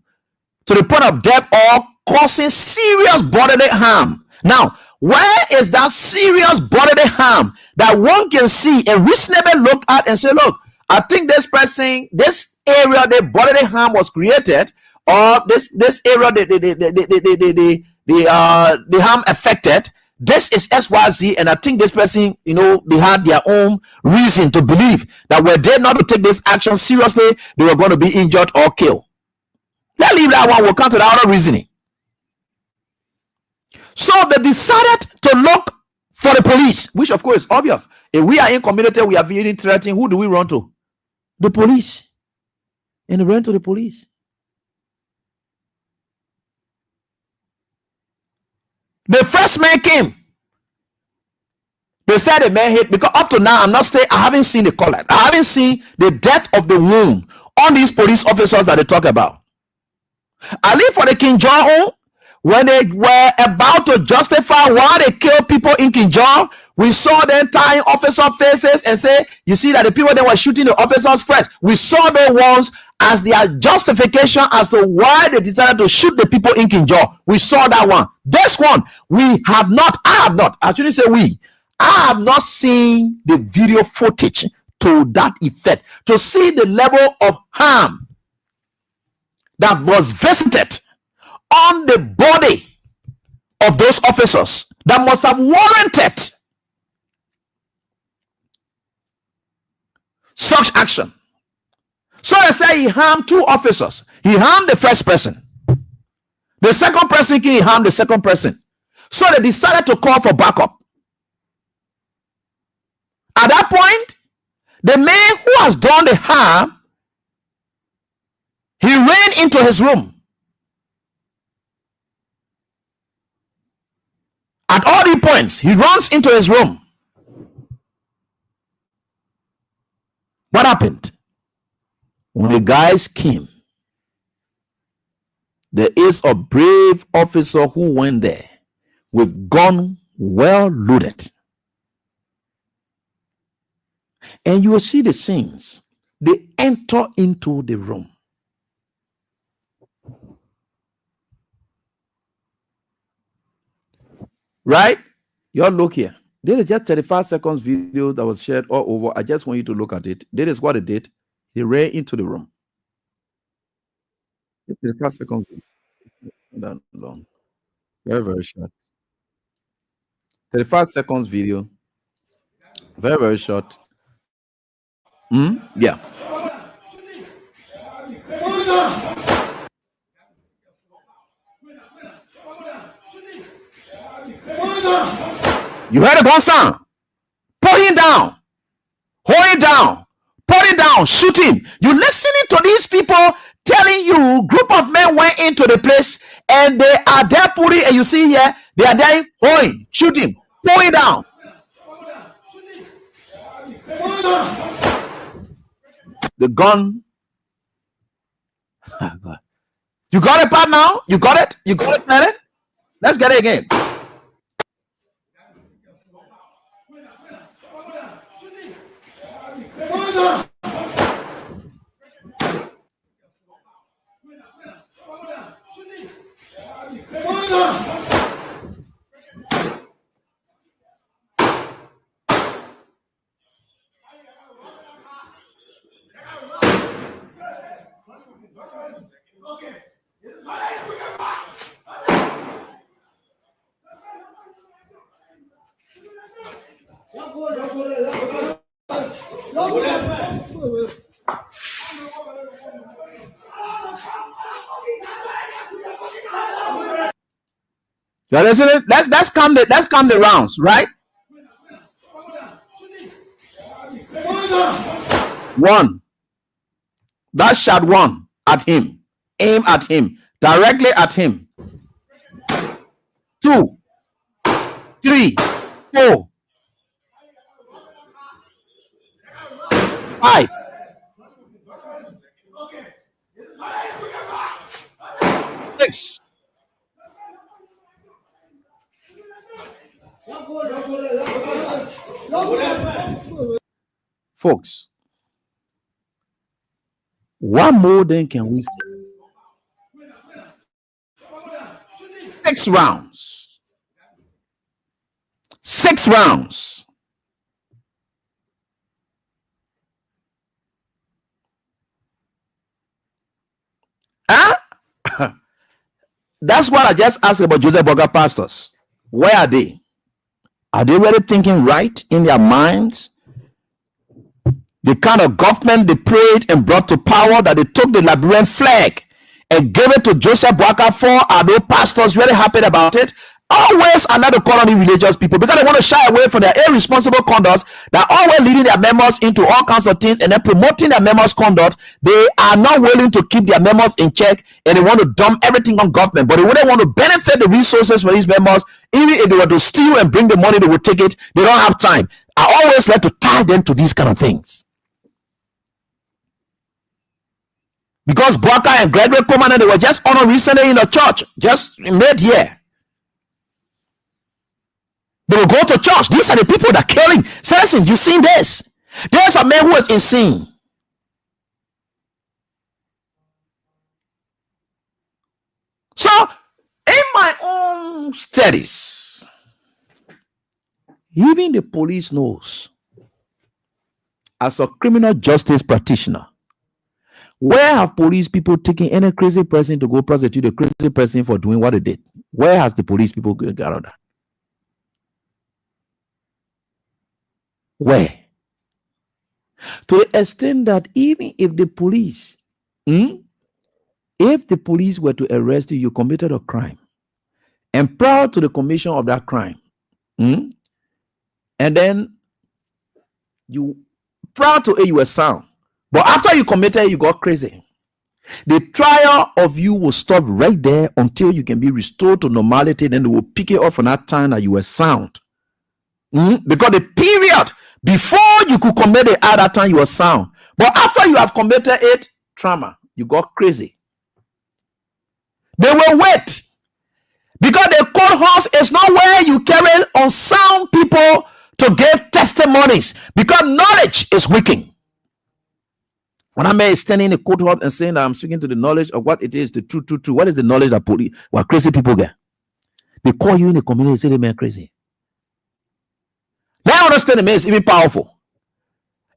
to the point of death or causing serious bodily harm, now, where is that serious bodily harm that one can see and reasonably look at and say, look, I think this person, this area, the bodily harm was created, or this area, the harm affected, this is XYZ, and I think this person, they had their own reason to believe that were they not to take this action seriously, they were going to be injured or killed. Let's leave that one. We'll come to the other reasoning. So they decided to look for the police, which of course is obvious. If we are in community, we are being threatened, who do we run to? The police. And they ran to the police. The first man came. They said the man hit, because up to now, I haven't seen the color. I haven't seen the depth of the wound on these police officers that they talk about. I live for the King Jong-un. When they were about to justify why they killed people in King Jong, we saw them tying officer faces and say, you see that the people that were shooting the officers first, we saw the ones as their justification as to why they decided to shoot the people in King Jong. We saw that one. This one, I have not seen the video footage to that effect, to see the level of harm that was visited on the body of those officers that must have warranted such action. So I say he harmed two officers. He harmed the first person. The second person, he harmed the second person. So they decided to call for backup. At that point, the man who has done the harm, he ran into his room. At all the points, he runs into his room. What happened? When the guys came, there is a brave officer who went there with gun well loaded. And you will see the scenes. They enter into the room. Right? Y'all look here. This is just 35 seconds video that was shared all over. I just want you to look at it. This is what it did. He ran into the room. 35 seconds. Not that long. Very, very short. 35 seconds video. Very, very short. Yeah. You heard the gun sound. Pull him down. Hold him down. Put it down. Shoot him. You listening to these people telling you group of men went into the place and they are there putting, and you see here, they are there. Hold him. Shoot him. Pull it down. The gun. Oh, God. You got it, Pat, now? You got it? You got it, man? Let's get it again. You listening? Let's calm the rounds, right? One. That shot one at him. Aim at him. Directly at him. 2, 3, 4, 5. 6. Folks, what more than can we say? 6 rounds. 6 rounds. Huh? That's what I just asked about Joseph Boga pastors. Where are they? Are they really thinking right in their minds? The kind of government they prayed and brought to power, that they took the Liberian flag and gave it to Joseph Boakai for, are those pastors really happy about it? Always allow the colony religious people, because they want to shy away from their irresponsible conduct, that always leading their members into all kinds of things and then promoting their members' conduct. They are not willing to keep their members in check, and they want to dump everything on government, but they wouldn't want to benefit the resources for these members. Even if they were to steal and bring the money, they would take it. They don't have time. I always like to tie them to these kind of things. Because Boakai and Gregory Coleman, they were just honored recently in the church, just made here. They will go to church. These are the people that are killing citizens. You've seen this. There's a man who is insane. So, in my own studies, even the police knows, as a criminal justice practitioner, where have police people taken any crazy person to go prosecute a crazy person for doing what they did? Where has the police people gathered that? Where? To the extent that even if the police, were to arrest you, you committed a crime, and prior to the commission of that crime, and then prior to it you were sound, but after you committed, you got crazy. The trial of you will stop right there until you can be restored to normality. Then they will pick it up from that time that you were sound. Because the period before you could commit it at that time you were sound, but after you have committed it, trauma, you got crazy. They will wait, because the courthouse is not where you carry unsound people to give testimonies, because knowledge is weakening. When a man is standing in the courthouse and saying that I'm speaking to the knowledge of what it is, the true, what is the knowledge that what crazy people get? They call you in the community and say the man crazy. Now understand the man is even powerful.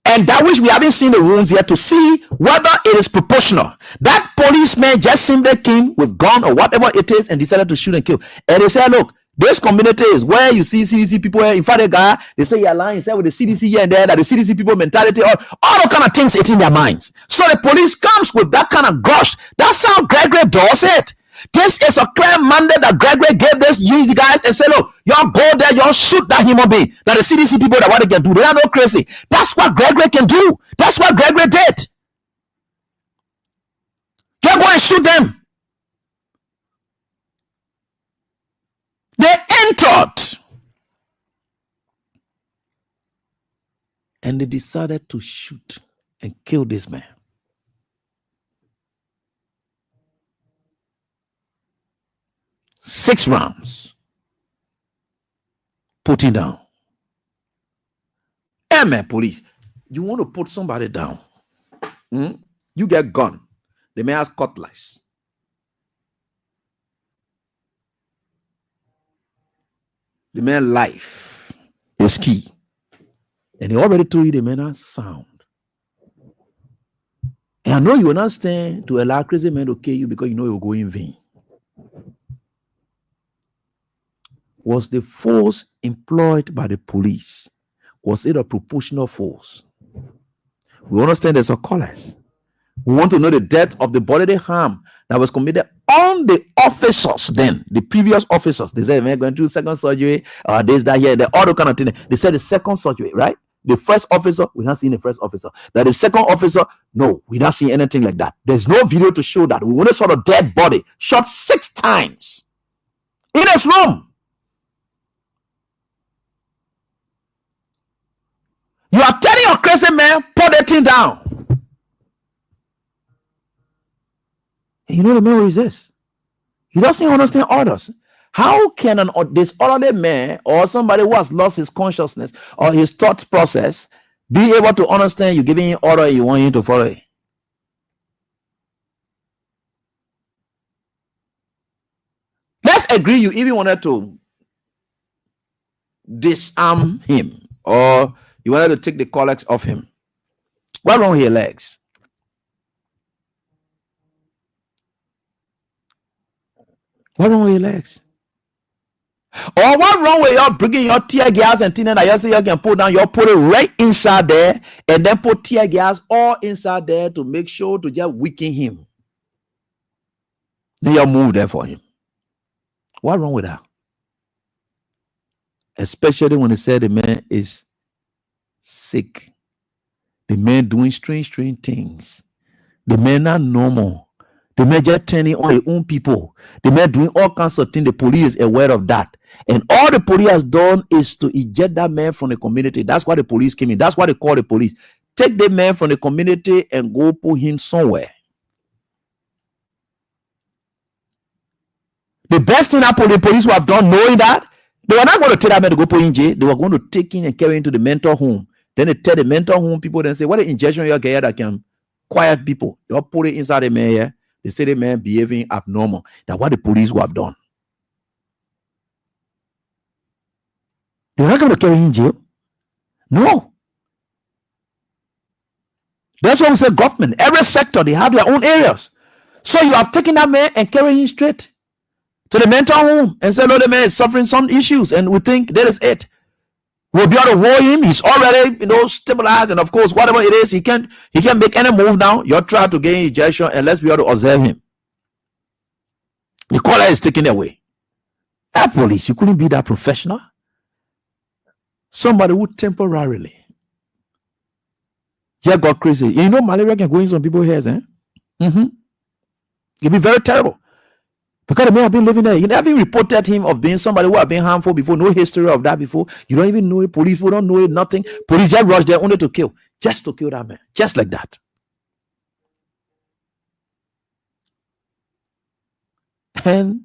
And that which we haven't seen the rooms yet to see whether it is proportional. That policeman just simply came with gun or whatever it is and decided to shoot and kill. And they said, look, this community is where you see CDC people here. In fact, the guy, they say you're lying, say with the CDC here and there, that the CDC people mentality, all those kind of things, it's in their minds. So the police comes with that kind of gush. That's how Gregory does it. This is a clear mandate that Gregory gave these guys and said, look, y'all go there, y'all shoot that human being. That the CDC people, that what they can do, they are not crazy. That's what Gregory can do. That's what Gregory did. You go and shoot them. They entered and they decided to shoot and kill this man. Six rounds. Put him down. Hey man, police, you want to put somebody down? You get gun. The man has cutlass. The man's life is key. And he already told you the man has sound. And I know you will not stand to allow crazy man to kill you because you know it will go in vain. Was the force employed by the police, was it a proportional force? We understand there's a cause. We want to know the depth of the bodily harm that was committed on the officers then, the previous officers. They said, man, going through second surgery, this, that, here, the other kind of thing. They said the second surgery, right? The first officer, we're not seeing the first officer. That the second officer, no, we're not seeing anything like that. There's no video to show that. We only saw the dead body shot 6 times in his room. You are telling your crazy man, put that thing down. And you know the man resists. He doesn't understand orders. How can an disorderly man or somebody who has lost his consciousness or his thought process be able to understand you giving him order and you want him to follow it? Let's agree you even wanted to disarm him or you wanted to take the collars off him. What's wrong with your legs? What's wrong with your legs? Or what wrong with you bringing your tear gas and things that you say you can put down? You put it right inside there and then put tear gas all inside there to make sure to just weaken him. Then you move there for him. What's wrong with that? Especially when they say the man is sick. The man doing strange things. The man not normal. The man just turning on his own people. The man doing all kinds of things. The police is aware of that. And all the police has done is to eject that man from the community. That's why the police came in. That's why they call the police. Take the man from the community and go put him somewhere. The best thing that the police would have done, knowing that, they were not going to take that man to go put in jail. They were going to take him and carry him to the mental home. Then they tell the mental home people, then say, what the injection you get that can quiet people? You put it inside the man here. They say the man behaving abnormal. That's what the police would have done. They're not going to carry him in jail. No. That's why we say government. Every sector, they have their own areas. So you have taken that man and carried him straight to the mental home and say, no, the man is suffering some issues and we think that is it. We'll be able to warn him. He's already, stabilized, and of course, whatever it is, he can't make any move now. You're trying to gain injection, and let's be able to observe him. The collar is taken away. That police, you couldn't be that professional. Somebody who temporarily just got crazy. You know, malaria can go in some people's heads, eh? It'd be very terrible. Because the man have been living there. You never reported him of being somebody who have been harmful before. No history of that before. You don't even know it. Police people don't know it. Nothing. Police just rush there only to kill. Just to kill that man. Just like that. And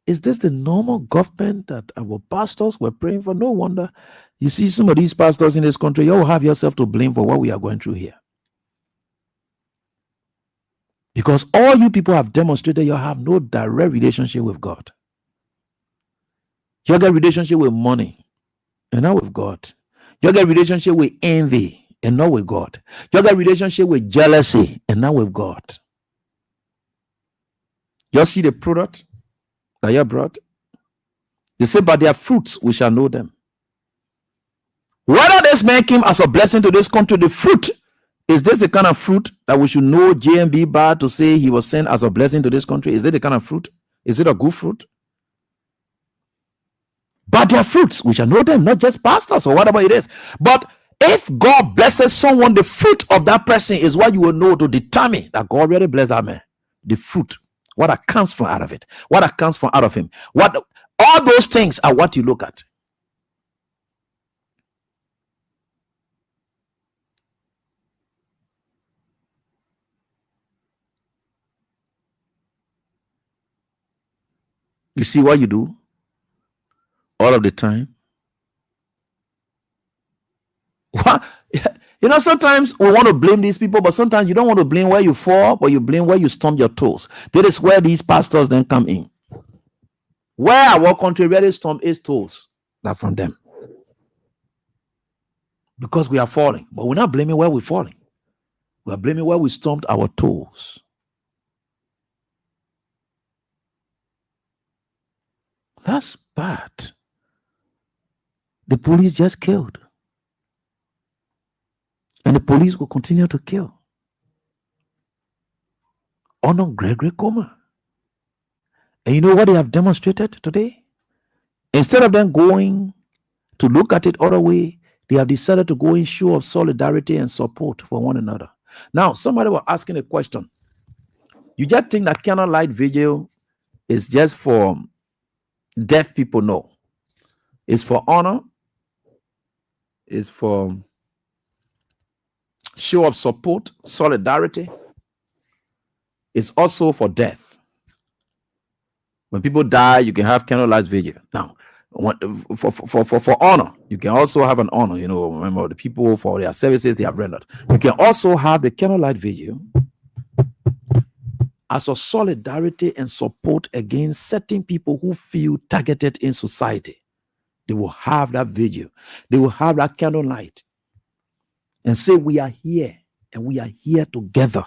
is this the normal government that our pastors were praying for? No wonder. You see some of these pastors in this country, you all have yourself to blame for what we are going through here. Because all you people have demonstrated you have no direct relationship with God. You get relationship with money and not with God. You get relationship with envy and not with God. You get relationship with jealousy and not with God. You see the product that you brought? They say, by their fruits we shall know them. Whether this man came as a blessing to this country, the fruit, is this the kind of fruit that we should know JMB Bar to say he was sent as a blessing to this country? Is it the kind of fruit? Is it a good fruit? But their fruits, we shall know them, not just pastors or whatever it is. But if God blesses someone, the fruit of that person is what you will know to determine that God really blessed that man. The fruit, what that comes from out of it, what that comes from out of him. All those things are what you look at. You see what you do all of the time? What? You know, sometimes we want to blame these people, but sometimes you don't want to blame where you fall, but you blame where you stomp your toes. That is where these pastors then come in. Where our country really stomp its toes, that from them. Because we are falling, but we're not blaming where we're falling. We're blaming where we stomped our toes. That's bad. The police just killed. And the police will continue to kill. Honor Gregory Comer. And you know what they have demonstrated today? Instead of them going to look at it other way, they have decided to go in show of solidarity and support for one another. Now, somebody was asking a question. You just think that candlelight vigil is just for deaf people? No. It's for honor. It's for show of support, solidarity. It's also for death. When people die, you can have candlelight vigil. Now, for honor, you can also have an honor. You know, remember the people for their services they have rendered. You can also have the candlelight vigil as a solidarity and support against certain people who feel targeted in society. They will have that vigil. They will have that candlelight and say, we are here and we are here together.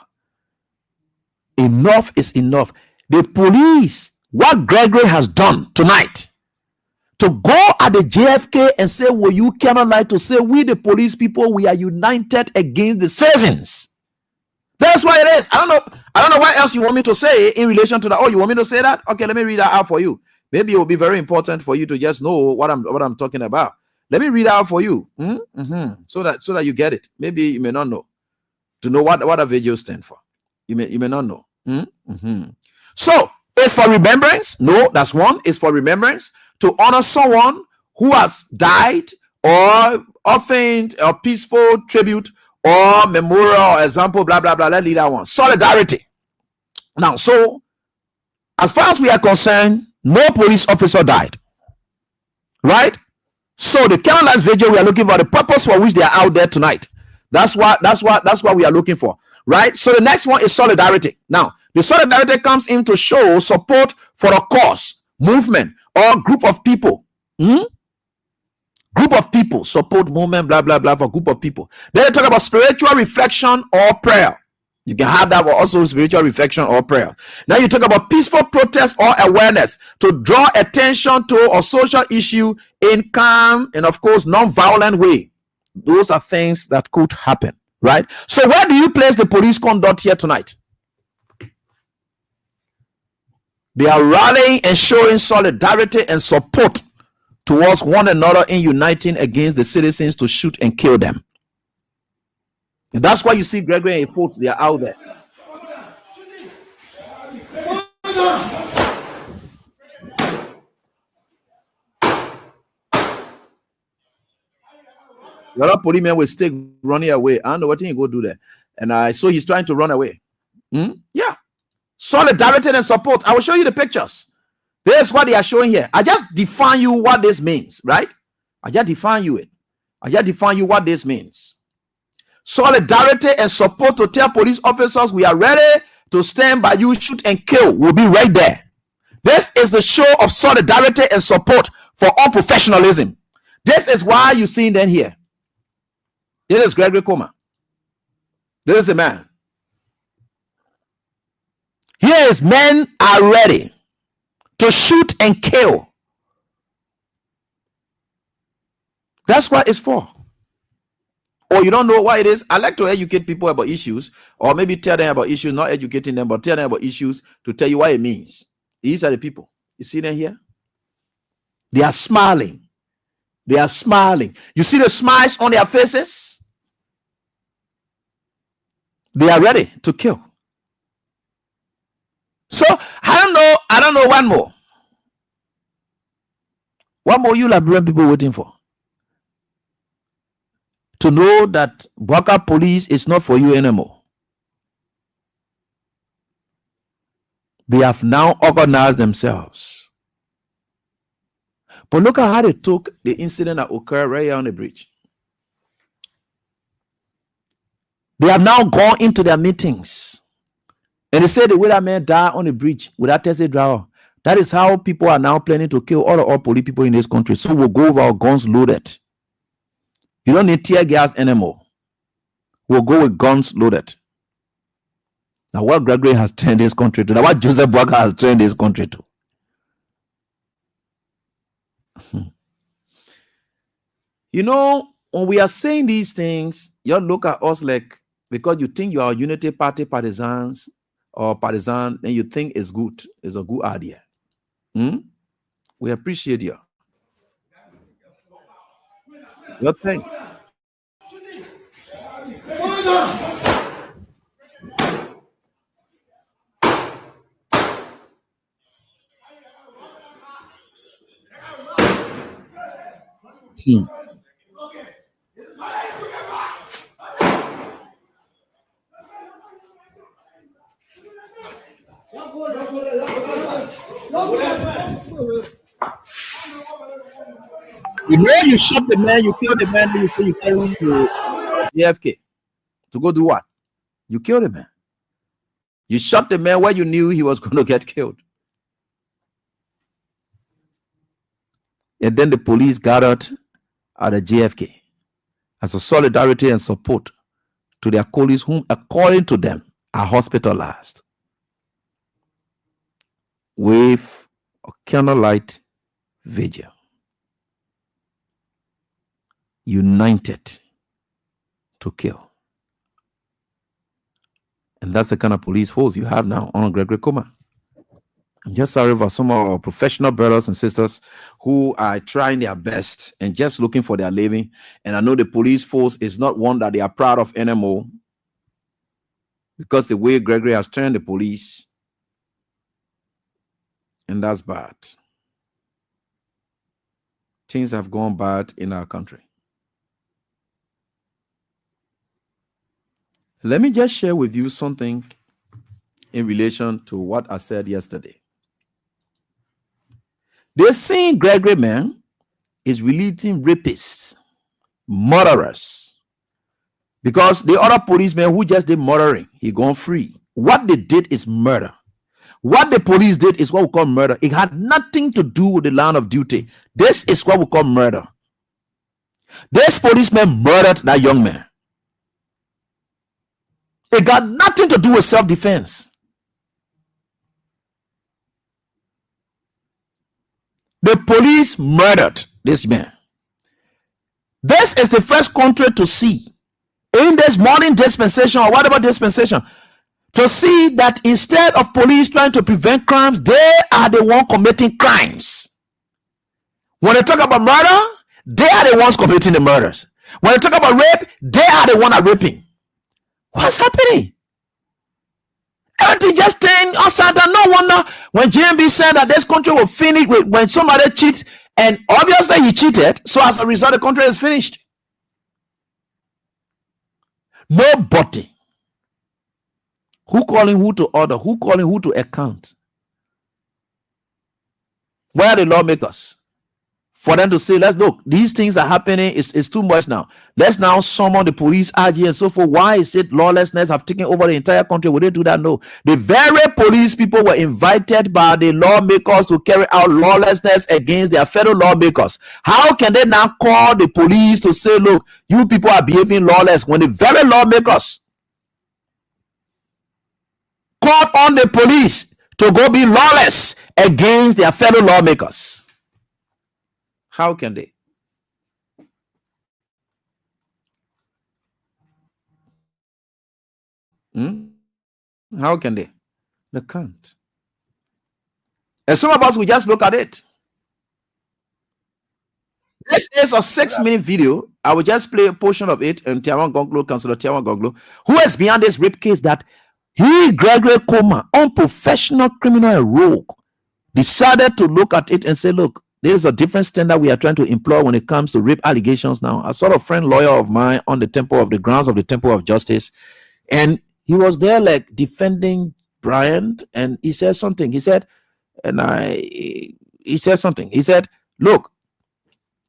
Enough is enough. The police, what Gregory has done tonight, to go at the JFK and say, will you candlelight, to say, we the police people, we are united against the citizens. That's why it is. I don't know what else you want me to say in relation to that. Oh, you want me to say that? Okay, let me read that out for you. Maybe it will be very important for you to just know what I'm talking about. Let me read out for you, so that you get it. Maybe you may not know. To know what a vigil stands for, you may not know. So it's for remembrance. No, that's one. It's for remembrance, to honor someone who has died, or offering a peaceful tribute or memorial or example, blah blah blah. Let's leave that one. Solidarity. Now, so as far as we are concerned, no police officer died, right? So the candlelight vigil, we are looking for the purpose for which they are out there tonight. That's what we are looking for, right? So the next one is solidarity. Now, the solidarity comes in to show support for a cause, movement, or group of people. Group of people, support, movement, blah blah blah, for group of people. Then they talk about spiritual reflection or prayer. You can have that, but also spiritual reflection or prayer. Now you talk about peaceful protest or awareness, to draw attention to a social issue in calm and, of course, non-violent way. Those are things that could happen, right? So where do you place the police conduct here tonight? They are rallying and showing solidarity and support towards one another in uniting against the citizens to shoot and kill them. And that's why you see Gregory and folks, they are out there. The other policeman with stick running away. I don't know what he go do there. And I saw he's trying to run away. Yeah. Solidarity and support. I will show you the pictures. This is what they are showing here. I just define you what this means, right? I just define you it. I just define you what this means. Solidarity and support to tell police officers we are ready to stand by you, shoot and kill will be right there. This is the show of solidarity and support for unprofessionalism. This is why you see them here. This is Gregory Coma. This is a man. Here is men are ready to shoot and kill. That's what it's for. Or you don't know what it is. I like to educate people about issues, or maybe tell them about issues, not educating them, but tell them about issues to tell you what it means. These are the people. You see them here? They are smiling. They are smiling. You see the smiles on their faces? They are ready to kill. So I don't know one more. One more you Liberian people waiting for. To know that Bwaka police is not for you anymore. They have now organized themselves. But look at how they took the incident that occurred right here on the bridge. They have now gone into their meetings. And they say the way that man died on the bridge without tested driver. That is how people are now planning to kill all police people in this country. So we'll go with our guns loaded. You don't need tear gas anymore. We'll go with guns loaded. Now, what Gregory has trained this country to, now what Joseph Bwaka has trained this country to. You know, when we are saying these things, you look at us like, because you think you are Unity Party partisans or partisan, and you think it's good, it's a good idea. We appreciate you. Your thanks. You know, you shot the man, you killed the man, then you say you carry him to JFK. To go do what? You killed the man. You shot the man where you knew he was going to get killed. And then the police gathered at the JFK as a solidarity and support to their colleagues whom, according to them, are hospitalized with a candlelight vigil. United to kill. And that's the kind of police force you have now on Gregory Coma. I'm just sorry for some of our professional brothers and sisters who are trying their best and just looking for their living. And I know the police force is not one that they are proud of anymore, because the way Gregory has turned the police, and that's bad. Things have gone bad in our country. Let me just share with you something in relation to what I said yesterday. They're saying Gregory, man, is releasing rapists, murderers, because the other policemen who just did murdering, he gone free. What they did is murder. What the police did is what we call murder. It had nothing to do with the line of duty. This is what we call murder. This policeman murdered that young man. It got nothing to do with self-defense. The police murdered this man. This is the first country to see in this modern dispensation or whatever dispensation, to see that instead of police trying to prevent crimes, they are the ones committing crimes. When they talk about murder, they are the ones committing the murders. When they talk about rape, they are the ones raping. What's happening? Everything just turned upside down. No wonder when JMB said that this country will finish when somebody cheats, and obviously he cheated, so as a result the country is finished. Nobody who calling who to order, who calling who to account. Where are the lawmakers for them to say, let's look, these things are happening, it's too much now. Let's now summon the police, RG, and so forth. Why is it lawlessness have taken over the entire country? Would they do that? No. The very police people were invited by the lawmakers to carry out lawlessness against their fellow lawmakers. How can they now call the police to say, look, you people are behaving lawless, when the very lawmakers called on the police to go be lawless against their fellow lawmakers? How can they? How can they? They can't. And some of us, we just look at it. This is a 6-minute video. I will just play a portion of it. And Tiawan Gonglo, Councillor Tiawan Gonglo, who is behind this rape case that he, Gregory Koma, unprofessional criminal and rogue, decided to look at it and say, look, there is a different standard we are trying to employ when it comes to rape allegations now. A sort of friend lawyer of mine on the grounds of the Temple of Justice, and he was there like defending Bryant, and he said something. He said, he said something. He said, look,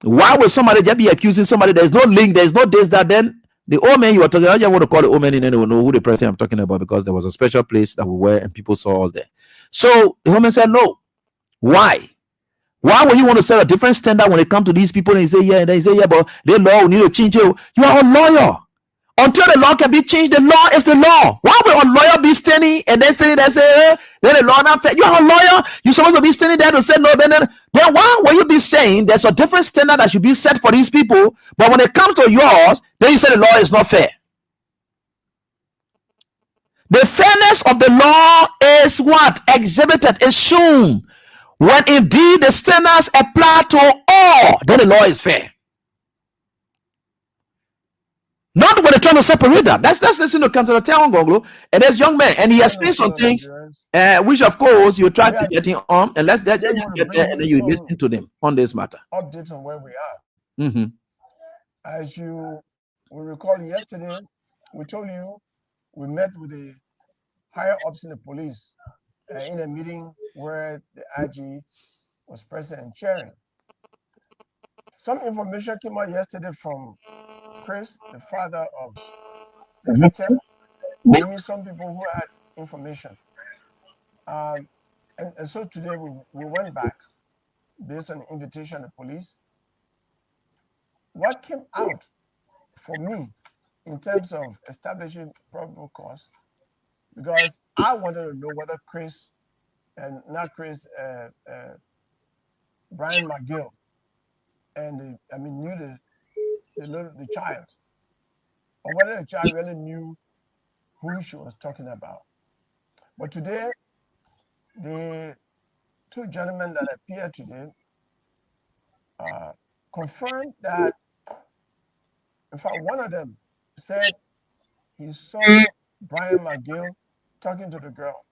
why would somebody just be accusing somebody? There's no link, there's no this, that. Then the old man you were talking, I just want to call the old man, and anyone know who the person I'm talking about, because there was a special place that we were and people saw us there. So the old man said, no, why? Why would you want to set a different standard when it comes to these people? And you say, yeah, and they say, yeah, but the law will need to change it. You are a lawyer. Until the law can be changed, the law is the law. Why will a lawyer be standing and then standing there and say, then the law not fair? You are a lawyer. You're supposed to be standing there to say no. Then why will you be saying there's a different standard that should be set for these people? But when it comes to yours, then you say the law is not fair. The fairness of the law is what? Exhibited, is shown. When indeed the standards apply to all, then the law is fair. Not when they're trying to separate that. Let's listen to Councillor Tiawan Gonglo and there's young man, and he explains some things, which of course you try to get him on, and let's just get there and then you listen to them on this matter. Updates on where we are. As you will recall, yesterday we told you we met with the higher ups in the police in a meeting where the IG was present and chairing. Some information came out yesterday from Chris, the father of the victim, naming some people who had information. And so today we went back based on the invitation of the police. What came out for me in terms of establishing probable cause, because I wanted to know whether Chris, and not Chris, Brian McGill, and knew the child, or whether the child really knew who she was talking about. But today, the two gentlemen that appeared today confirmed that, in fact, one of them said he saw Brian McGill talking to the girl,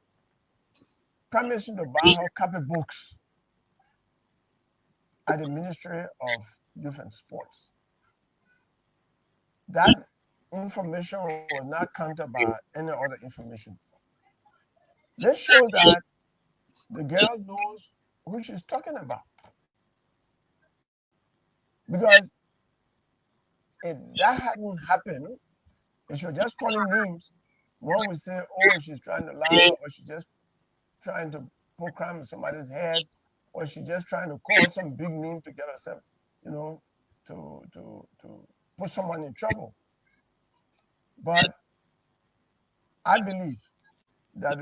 promising to buy her copy books at the Ministry of Youth and Sports. That information was not countered by any other information. This shows that the girl knows who she's talking about. Because if that hadn't happened, if she was just calling names, one would say, oh, she's trying to lie, or she's just trying to put crime in somebody's head, or she's just trying to call some big name to get herself, to put someone in trouble. But I believe that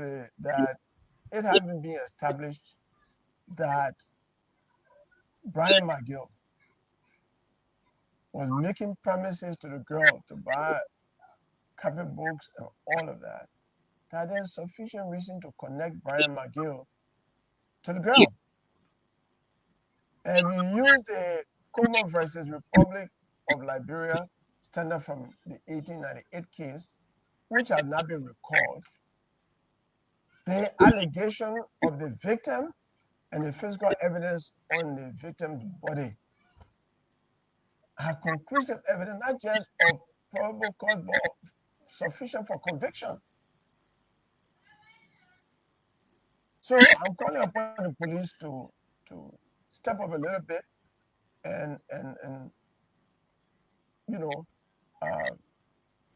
it hasn't been established that Brian McGill was making promises to the girl to buy copy books and all of that, that there's sufficient reason to connect Brian McGill to the girl. And we use the Congo versus Republic of Liberia standard from the 1898 case, which has not been recalled. The allegation of the victim and the physical evidence on the victim's body have conclusive evidence, not just of probable cause, but sufficient for conviction. So I'm calling upon the police to step up a little bit and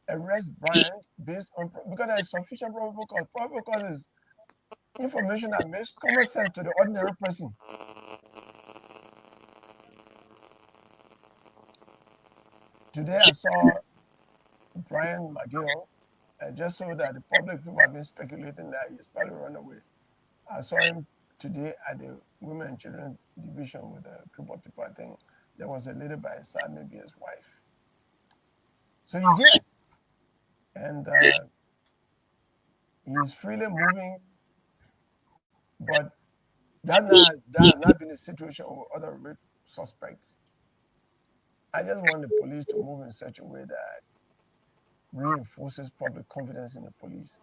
arrest Brian based on because there is sufficient probable cause. Probable cause is information that makes common sense to the ordinary person. Today I saw Brian McGill, and just so that the public people have been speculating that he's probably run away. I saw him today at the Women and Children Division with a group of people. I think there was a lady by his side, maybe his wife. So he's here. And he's freely moving, but that has not been the situation with other rape suspects. I just want the police to move in such a way that reinforces public confidence in the police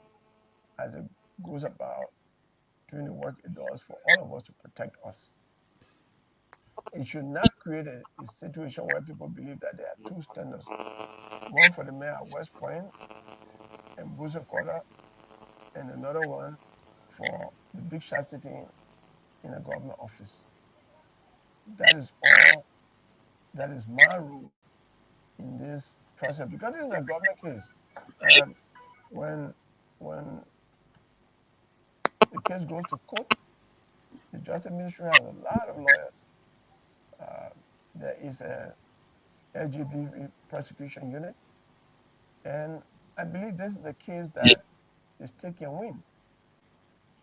as it goes about doing the work it does for all of us to protect us. It should not create a situation where people believe that there are two standards. One for the mayor at West Point and Busa Quarter, and another one for the big shot sitting in a government office. That is all. That is my rule in this process, because this is a government case. When the case goes to court, the Justice Ministry has a lot of lawyers. There is a LGBT prosecution unit, and I believe this is a case that the state can win.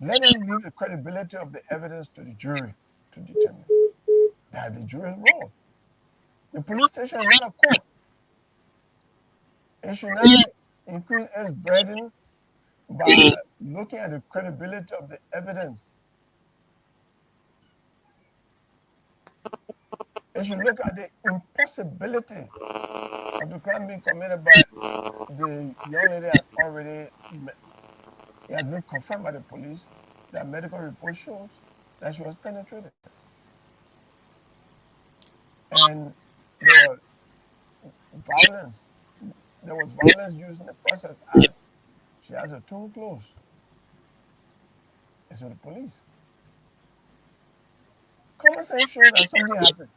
Let them leave the credibility of the evidence to the jury to determine that the jury is wrong. The police station is not a court. It should not increase its burden by looking at the credibility of the evidence. It should look at the impossibility of the crime being committed by the young lady that already it has been confirmed by the police that medical report shows that she was penetrated. And there was violence used in the process as she has her tongue closed. It's with the police. Common sense shows that something happened.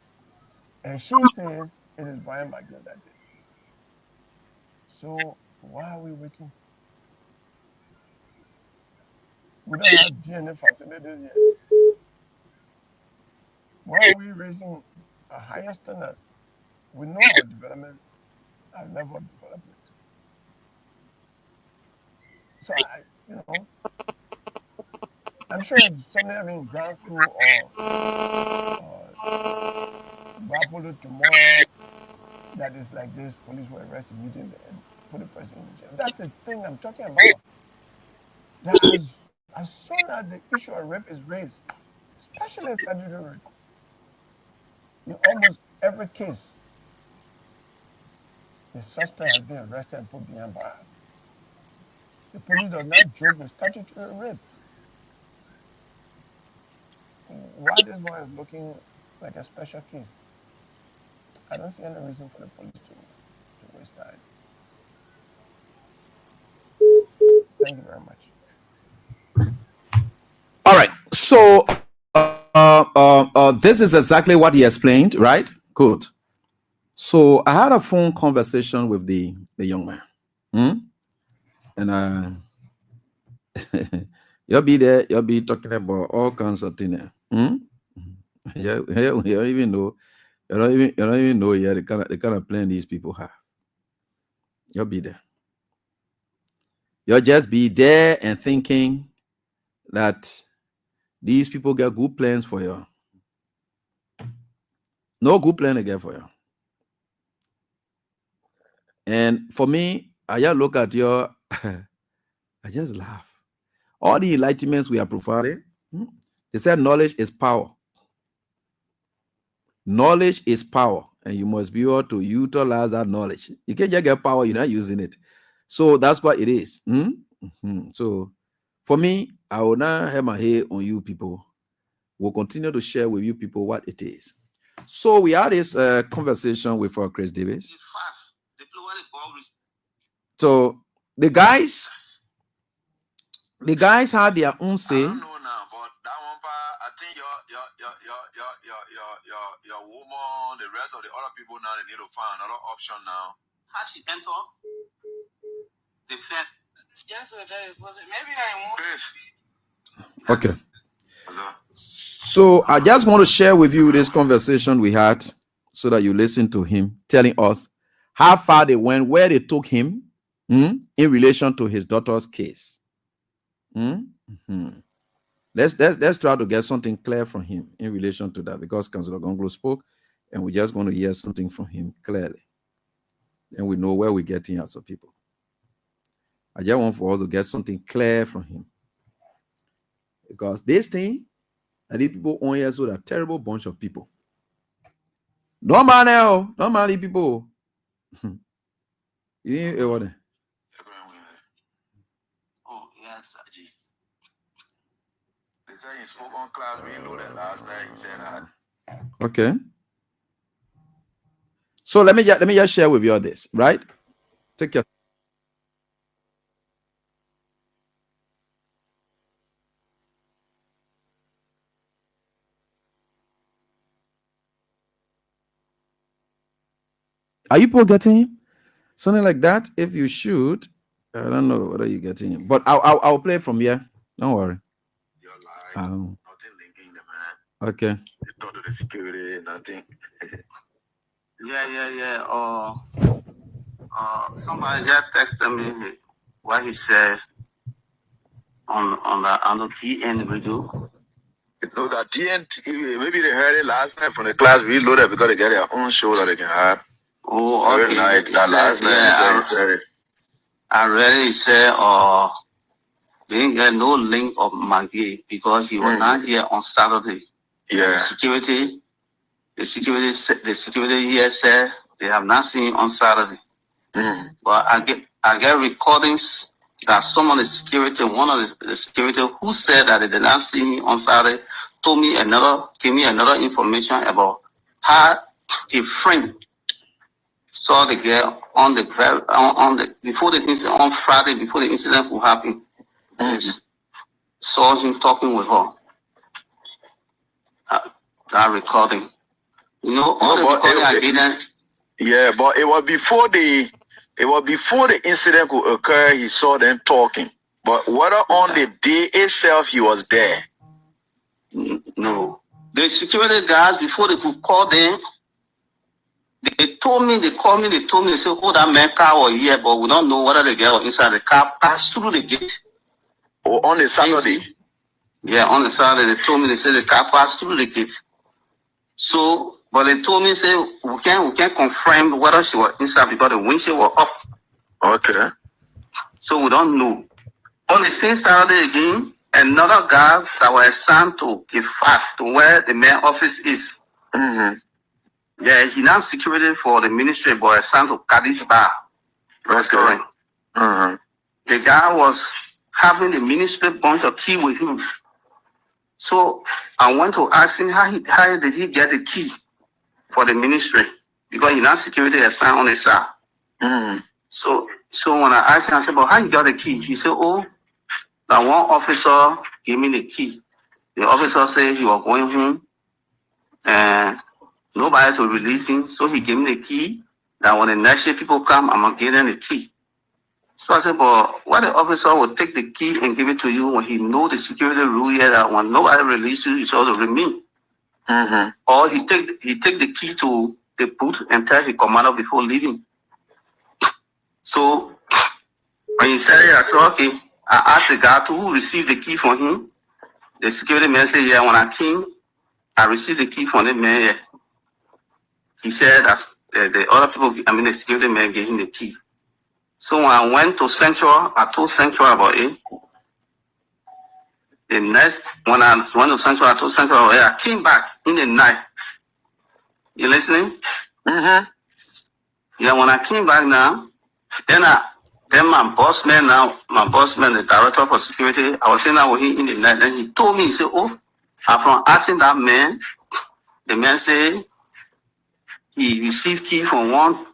And she says it is Brian McGill that did. So why are we waiting? We don't have DNA facilities yet. Why are we raising a higher standard? We know our development, our level of development. So I'm sure if something in ground crew or Bapolo tomorrow that is like this, police will arrest immediately and put the person in jail. That's the thing I'm talking about. That as soon as the issue of rape is raised, especially statutory rape, in almost every case, the suspect has been arrested and put behind bars. The police does not joke with statutory rape. Why this one is looking like a special case? I don't see any reason for the police to waste time. Thank you very much. All right. So this is exactly what he explained, right? Good. So I had a phone conversation with the young man. And you'll be there, you'll be talking about all kinds of things. You don't even know the kind of plan these people have. You'll be there. You'll just be there and thinking that these people get good plans for you. No good plan again for you. And for me, I just look at your, I just laugh. All the enlightenments we are providing, they said knowledge is power. Knowledge is power, and you must be able to utilize that knowledge. You can't just get power, you're not using it. So that's what it is. So for me, I will not have my head on you people. We'll continue to share with you people what it is. So we had this conversation with Chris Davis. So the guys had their own say. I don't know now, but that one part, I think your your woman, the rest of the other people now, they need to find another option now. How she enter? The fence. Just maybe I won't. Okay. So I just want to share with you this conversation we had so that you listen to him telling us how far they went, where they took him in relation to his daughter's case. Let's try to get something clear from him in relation to that, because Councillor Gonglo spoke and we just want to hear something from him clearly. And we know where we're getting as a people. I just want for us to get something clear from him. Because this thing, that these people on here, so a terrible bunch of people. Normally people. You ain't what? Oh, yes, Aji. They said he spoke on class reloaded last night. He said that. Okay. So let me just share with you all this, right? Take your. Are you people getting him? Something like that? If you shoot, I don't know whether you're getting him, but I'll play from here. Don't worry. Nothing linking the man. Okay. They talk to the security, nothing. Yeah. Somebody just texted me what he said on the DN video. No, that DN, maybe they heard it last night from the class reloaded because they get their own show that they can have. Oh, okay. Night, that last night, he said it. I read it. He said, they didn't get no link of Maggie because he was not here on Saturday. Yeah. The security here said they have not seen him on Saturday. But I get recordings that some of the security, one of the security who said that they did not see him on Saturday, gave me another information about how a friend saw the girl on the before the incident on Friday, before the incident could happen. Saw him talking with her. That recording. You know, all the recording I didn't. Yeah, but it was before the incident could occur. He saw them talking. But whether on the day itself he was there. No. The security guys, before they could call them, they called me, they said, oh, that man car was here, but we don't know whether the girl was inside the car, passed through the gate. Oh, on the Saturday? Yeah, on the Saturday, they told me, they said the car passed through the gate. So, but they told me, say, we can't confirm whether she was inside because the windshield was up. Okay. So we don't know. On the same Saturday again, another guy that was assigned to G5 to where the main office is. Yeah, he now security for the ministry, but assigned to Cadiz Bar restaurant. The guy was having the ministry bunch of key with him. So I went to ask him how did he get the key for the ministry, because he now security assigned on the side. So when I asked him, I said, but how you got the key? He said, oh, that one officer gave me the key. The officer said he was going home and nobody to release him, so he gave me the key. That when the next day people come, I'm gonna give them the key. So I said, but why the officer will take the key and give it to you when he know the security rule here that when nobody releases you, it's all to remain. Or he take the key to the booth and tell his commander before leaving. So when he said it, I said, okay. I asked the guy who received the key from him. The security man said, yeah, when I came, I received the key from the man. Yeah. He said that the other people, the security man gave him the key. So when I went to Central, I told Central about it. When I went to Central, I told Central about it. I came back in the night. You listening? Yeah, when I came back now, then my boss man, the director for security, I was saying that with him in the night. Then he told me, he said, oh, after asking that man, the man said he received key from one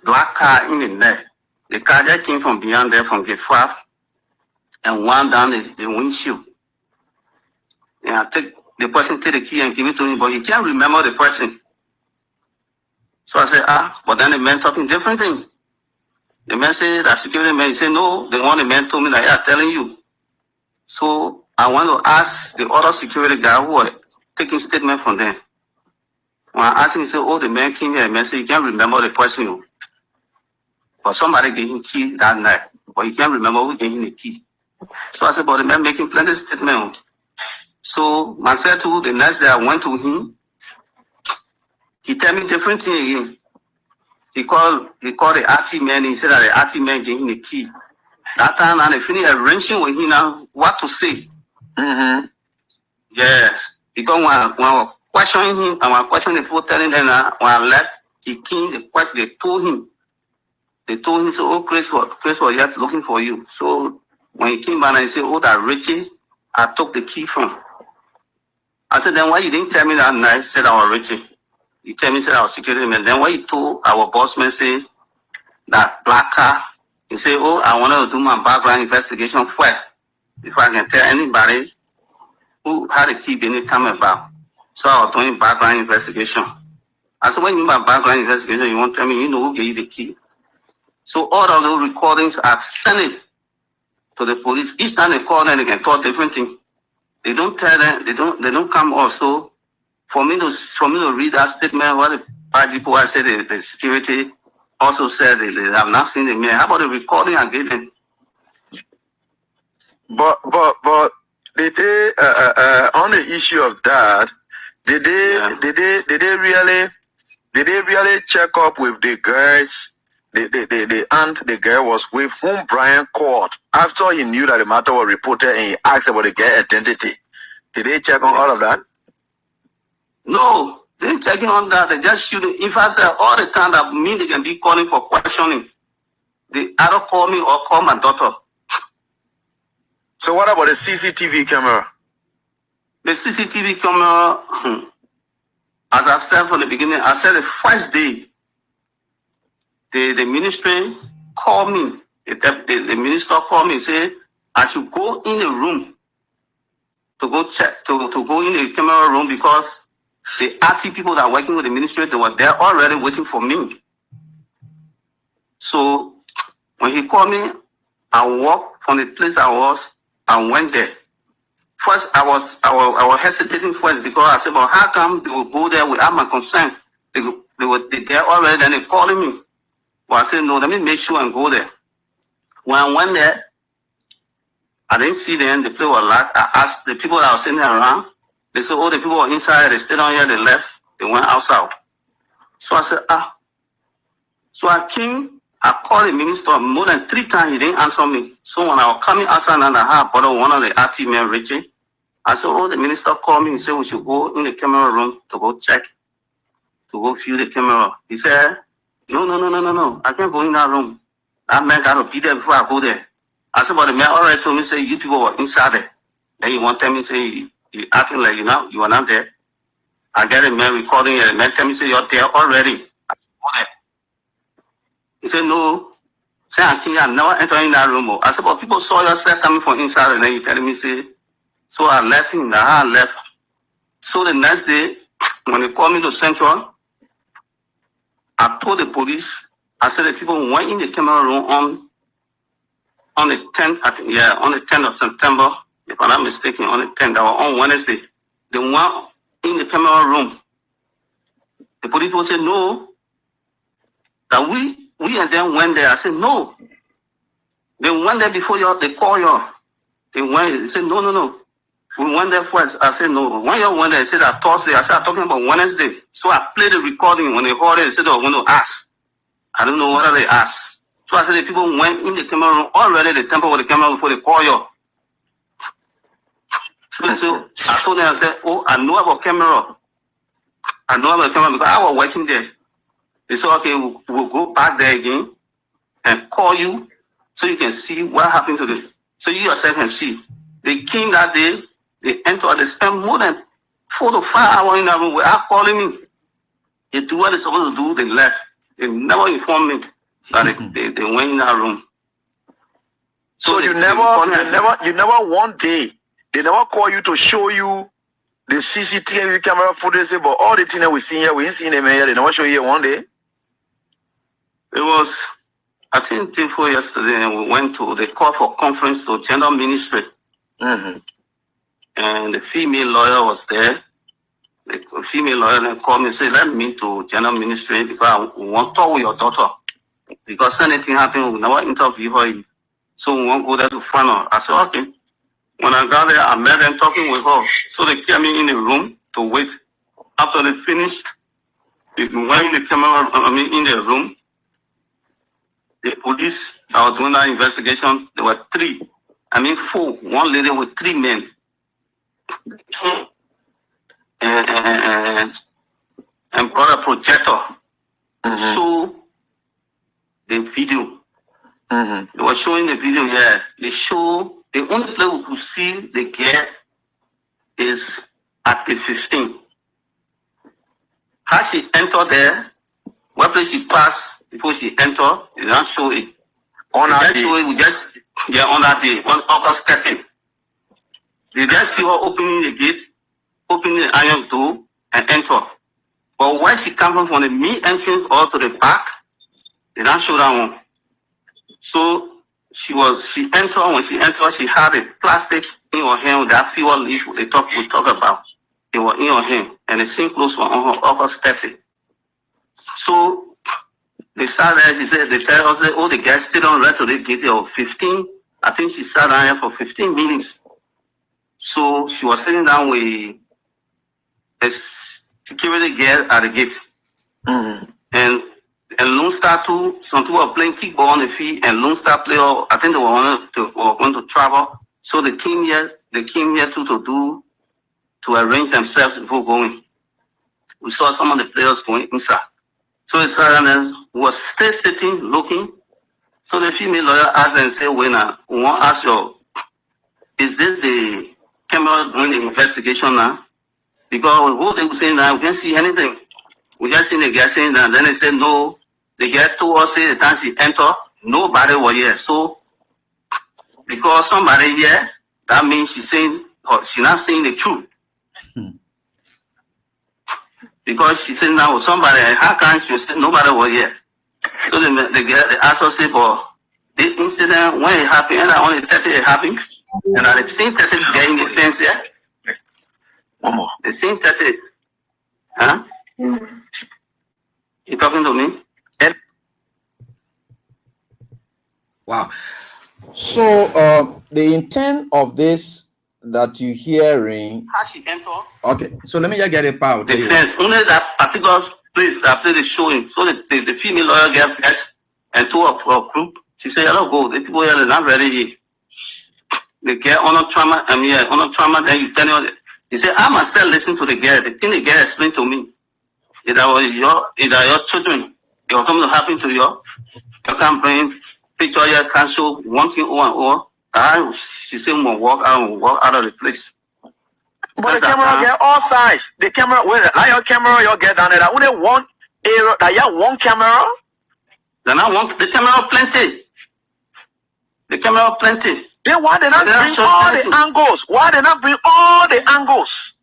black car in the night. The car that came from beyond there, from gate 5, and wound down the windshield. And the person take the key and give it to him, but he can't remember the person. So I said, but then the man talking different thing. The man said, that security man, he said, no, the one the man told me that, I'm telling you. So I want to ask the other security guy who was taking statement from them. When I asked him, he said, oh, the man came here, the man said, he can't remember the person. But somebody gave him key that night, but he can't remember who gave him the key. So I said, but the man making plenty of statement. So myself too, the next day I went to him, he tell me different thing again. He called the RT man, he said that the RT man gave him the key. That time and they finished arranging with him now what to say. Mm-hmm. Yeah. Because when I was questioning him, and when I questioned the people telling them that when I left, he came, they told him, so, oh, Chris was yet looking for you. So when he came back and he said, oh, that Richie, I took the key from. I said, then why you didn't tell me that night? Said I was Richie. He told me that I was security man. Then why he told our boss man say that black car, he said, oh, I wanted to do my background investigation first before I can tell anybody who had the key being come about. So I was doing background investigation. I said, when you mean by background investigation, you want to tell me you know who gave you the key? So all of those recordings are sent it to the police. Each time they call them, they can talk different things. They don't tell them, they don't come also. For me to read that statement, what the bad people I said the security also said they have not seen the man. How about the recording I gave them? But did they on the issue of that, did they really check up with the girls? The aunt the girl was with whom Brian called after he knew that the matter was reported and he asked about the girl identity. Did they check on all of that? No, they ain't checking on that. They just shooting. If I say all the time that mean they can be calling for questioning, they either call me or call my daughter. So what about the CCTV camera? The CCTV camera, as I said from the beginning, I said the first day, the ministry called me. The minister called me and said I should go in the room to go check, to go in the camera room because the RT people that are working with the ministry, they were there already waiting for me. So when he called me, I walked from the place I was and went there. First, I was hesitating first because I said, well, how come they will go there without my consent? They were there already, then they calling me. But I said, no, let me make sure and go there. When I went there, I didn't see them. The place was locked. I asked the people that were sitting around. They said, oh, the people were inside. They stayed on here. They left. They went outside. So I said, So I came. I called the minister more than 3 times. He didn't answer me. So when I was coming outside and I had brought one of the RT men, Richie, I said, oh, the minister called me and said we should go in the camera room to go check, to go view the camera. He said, no. I can't go in that room. That man got to be there before I go there. I said, but the man already told me, say, you people were inside there. Then he wanted me to say, you acting like you are not there. I get a man recording it. The man tell me, say, you're there already. I go there. He said, no. Say, I never enter in that room. I said, but people saw yourself coming from inside. And then he telling me, say, so I left him. I left. So the next day, when they called me to Central, I told the police, I said the people went in the camera room on the 10th, I think, on the 10th of September, if I'm not mistaken, on the 10th, that was on Wednesday. They went in the camera room. The police people said, no, that we and them went there. I said, no. They went there before they call you. They said, no. We went there first. I said, no. When you went there, they said that Thursday. I said, I'm talking about Wednesday. So I played the recording. When they heard it, they said they were going to ask. I don't know whether they asked. So I said, the people went in the camera room already. They tampered with the camera before they call you. So I told them, I said, oh, I know about camera. I know about camera because I was working there. They said, okay, we'll go back there again and call you so you can see what happened to them. So you yourself can see. They came that day. They entered. They spent more than 4 to 5 hours in that room without calling me. They do what they're supposed to do. They left. They never informed me that they went in that room. So you never one day, they never call you to show you the CCTV camera footage, but all the things that we see here, we ain't seen them here. They never show you one day. It was, I think, day before yesterday, and we went to the call for conference to gender ministry. Mm-hmm. And the female lawyer was there. The female lawyer then called me and said, let me to gender ministry because I want to talk with your daughter. Because anything happened, we never interview her. So we want to go there to find her. I said, okay. When I got there, I met them talking with her. So they came in the room to wait. After they finished, they went the camera, in the room. The police that were doing that investigation, there were 4, one lady with 3 men. And brought a projector. Mm-hmm. So the video. Mm-hmm. They were showing the video here. They show the only place we could see the girl is at the 15. How she entered there, what place she passed before she entered, they don't show it. On that day, on that day, on August 13. They just see her opening the gate, opening the iron door, and enter. But when she comes from the main entrance or to the back, they don't show that one. So when she entered, she had a plastic in her hand with that fever leaf we talk about. They were in her hand, and the same clothes were on her August 30. So they sat there, she said, they tell us, oh, the guy stayed on right to the gate of 15. I think she sat down here for 15 minutes. So she was sitting down with a security guard at the gate. Mm-hmm. And Lone Star too, some people were playing kickball on the field, and Lone Star player, I think they were going to travel. So they came here to arrange themselves before going. We saw some of the players going inside. So it's was still sitting, looking. So the female lawyer asked and said, we want to ask you, is this the camera doing the investigation now? Because what they were saying now, we can't see anything. We just seen the guy saying that. Then they said, no, the guy told us the time she entered, nobody was here. So, because somebody here, that means she's not saying the truth. Because she said now somebody, how can she say nobody was here? So the answer said, but this incident, when it happened, and only 30 it happened, and at the same 30 guy in the fence here, one more. The same 30, huh? You talking to me? Wow. So the intent of this that you're hearing. How she entered? Okay, so let me just get it out. The fence, only that particular place after they show him. So the female lawyer gave us and two of her group. She said, hello, go. The people here are not ready here. The girl on trauma, on trauma, then you tell her. He said, I myself listen to the girl. The thing the girl explained to me. If that was your children, it will come to happen to you. You can bring picture here, can show one thing over and over. She said, we'll walk out of the place. But the camera get all sides. The camera, like your camera, you get down there. That only one area, that you have one camera. Then I want the camera plenty. The camera plenty. Then why they not bring all the angles? Why they not bring all the angles?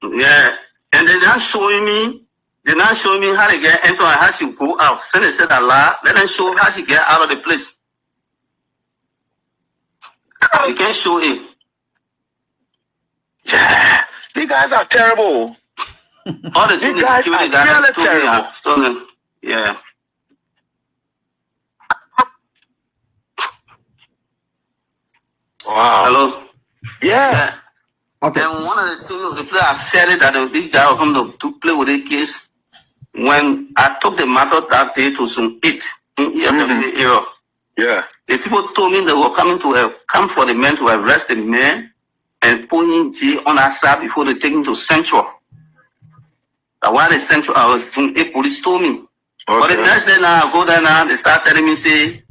Yeah, and they're not showing me. They're not showing me how they get into and how she go out. So they said Allah, let them show how she get out of the place. You can't show it. Yeah, these guys are terrible. All the things guys are really terrible. Stolen. Yeah. Wow. Hello. Yeah. Okay. And one of the things the player said that this guy will come to play with the case. When I took the matter that day to some 8 in EFW. Yeah. The people told me they were coming to come for the men to arrest the man and put him in jail on our side before they take him to Central. That while the Central, I was from a police told me. Okay. But the next day now, I go there now, they start telling me, say,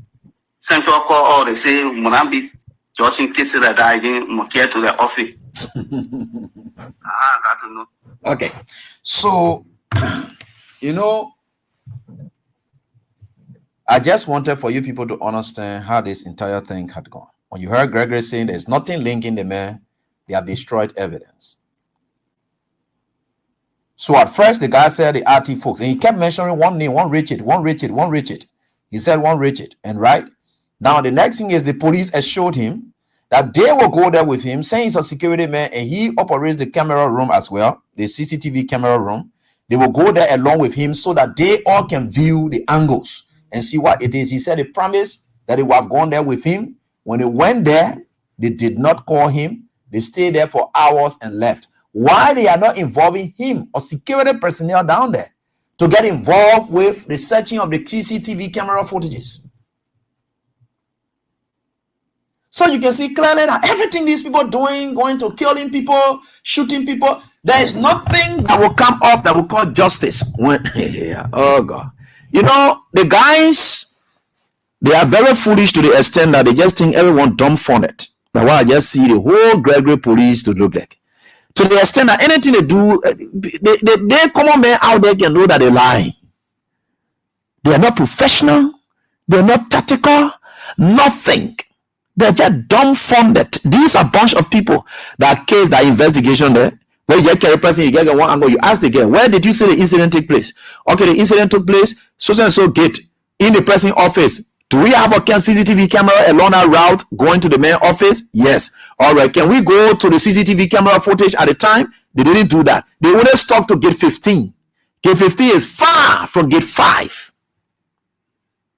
Central call, or they say, when I be judging cases that I didn't care to the office. I got to know. Okay. So, I just wanted for you people to understand how this entire thing had gone. When you heard Gregory saying there's nothing linking the man, they have destroyed evidence. So at first, the guy said the RT folks, and he kept mentioning one name, one Richard. He said one Richard, and right now the next thing is the police assured him that they will go there with him, saying he's a security man, and he operates the camera room as well, the CCTV camera room. They will go there along with him so that they all can view the angles and see what it is. He said he promised that they would have gone there with him. When they went there, they did not call him. They stayed there for hours and left. Why they are not involving him or security personnel down there to get involved with the searching of the CCTV camera footages? So you can see clearly that everything these people are doing, going to killing people, shooting people, there is nothing that will come up that will call justice. Oh God. You know, the guys, they are very foolish to the extent that they just think everyone dumbfounded. That's why I just see the whole Gregory police to look like. To the extent that anything they do, they common men out there can know that they're lying. They are not professional. They're not tactical. Nothing. They're just dumbfounded. These are a bunch of people that case that investigation there. Where you get a person, you get one angle, you ask the girl, where did you say the incident take place? Okay, the incident took place, so and so gate, in the person office. Do we have a CCTV camera along that route going to the main office? Yes. All right. Can we go to the CCTV camera footage at the time? They didn't do that. They only stuck to gate 15. Gate 15 is far from gate 5.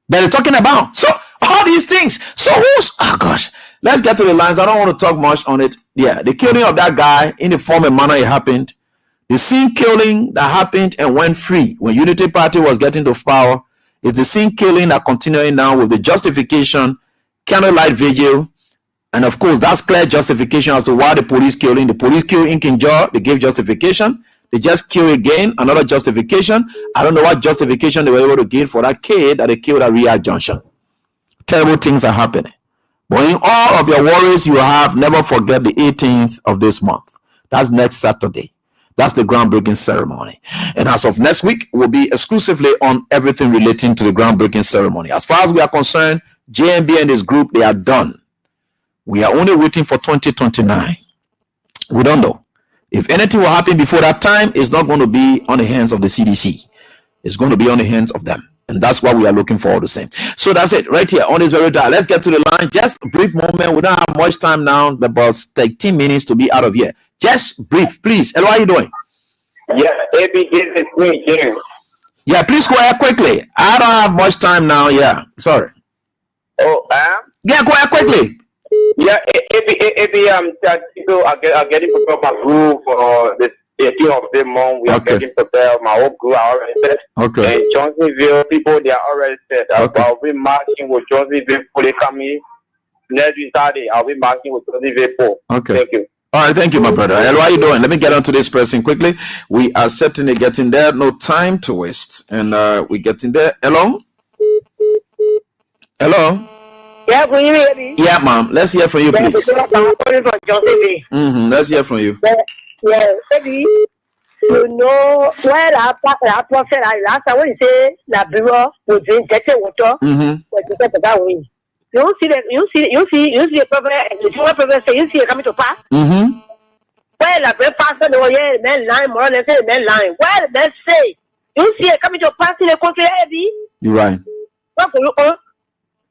They're talking about. So all these things. So who's, oh gosh, let's get to the lines. I don't want to talk much on it. Yeah, the killing of that guy in the form and manner it happened. The same killing that happened and went free when Unity Party was getting to power. It's the same killing that continuing now with the justification, candlelight vigil, and of course that's clear justification as to why the police killing. The police killed in Kinjaw, they gave justification. They just kill again, another justification. I don't know what justification they were able to give for that kid that they killed at Riyadh Junction. Terrible things are happening. But in all of your worries you have, never forget the 18th of this month. That's next Saturday. That's the groundbreaking ceremony. And as of next week, we'll be exclusively on everything relating to the groundbreaking ceremony. As far as we are concerned, JMB and his group, they are done. We are only waiting for 2029. We don't know. If anything will happen before that time, it's not going to be on the hands of the CDC. It's going to be on the hands of them. And that's what we are looking for the same. So that's it right here on this very day. Let's get to the line. Just a brief moment. We don't have much time now. About 13 minutes to be out of here. Just brief, please. Hello, how are you doing? Yeah, AB, this is me, James. Yeah, please go ahead quickly. I don't have much time now. Yeah, sorry. Oh, yeah, go ahead quickly. Yeah, AB, people are getting prepared my group for the 18th of the month. We are getting prepared. My whole group are already set. Okay. And Johnsonville people, they are already set. I'll be marching with Johnsonville Police coming next week Saturday. I'll be marching with Johnsonville Police. Okay. Thank you. All right, thank you, my brother. Hello, how are you doing? Let me get on to this person quickly. We are certainly getting there. No time to waste. And we're getting there. Hello? Hello? Yeah, can you hear me? Yeah, ma'am. Let's hear from you, please. Let's hear from you. Yeah, maybe you know where our prophet last time when you say la bureau will drink dirty water, but you get that way. You see the prophet, the prophet say you see it coming to pass. Where the great pastor no yeah, men line more than say men line. Where the men say you see it coming to pass in the country, Eddie? You're right. What going on?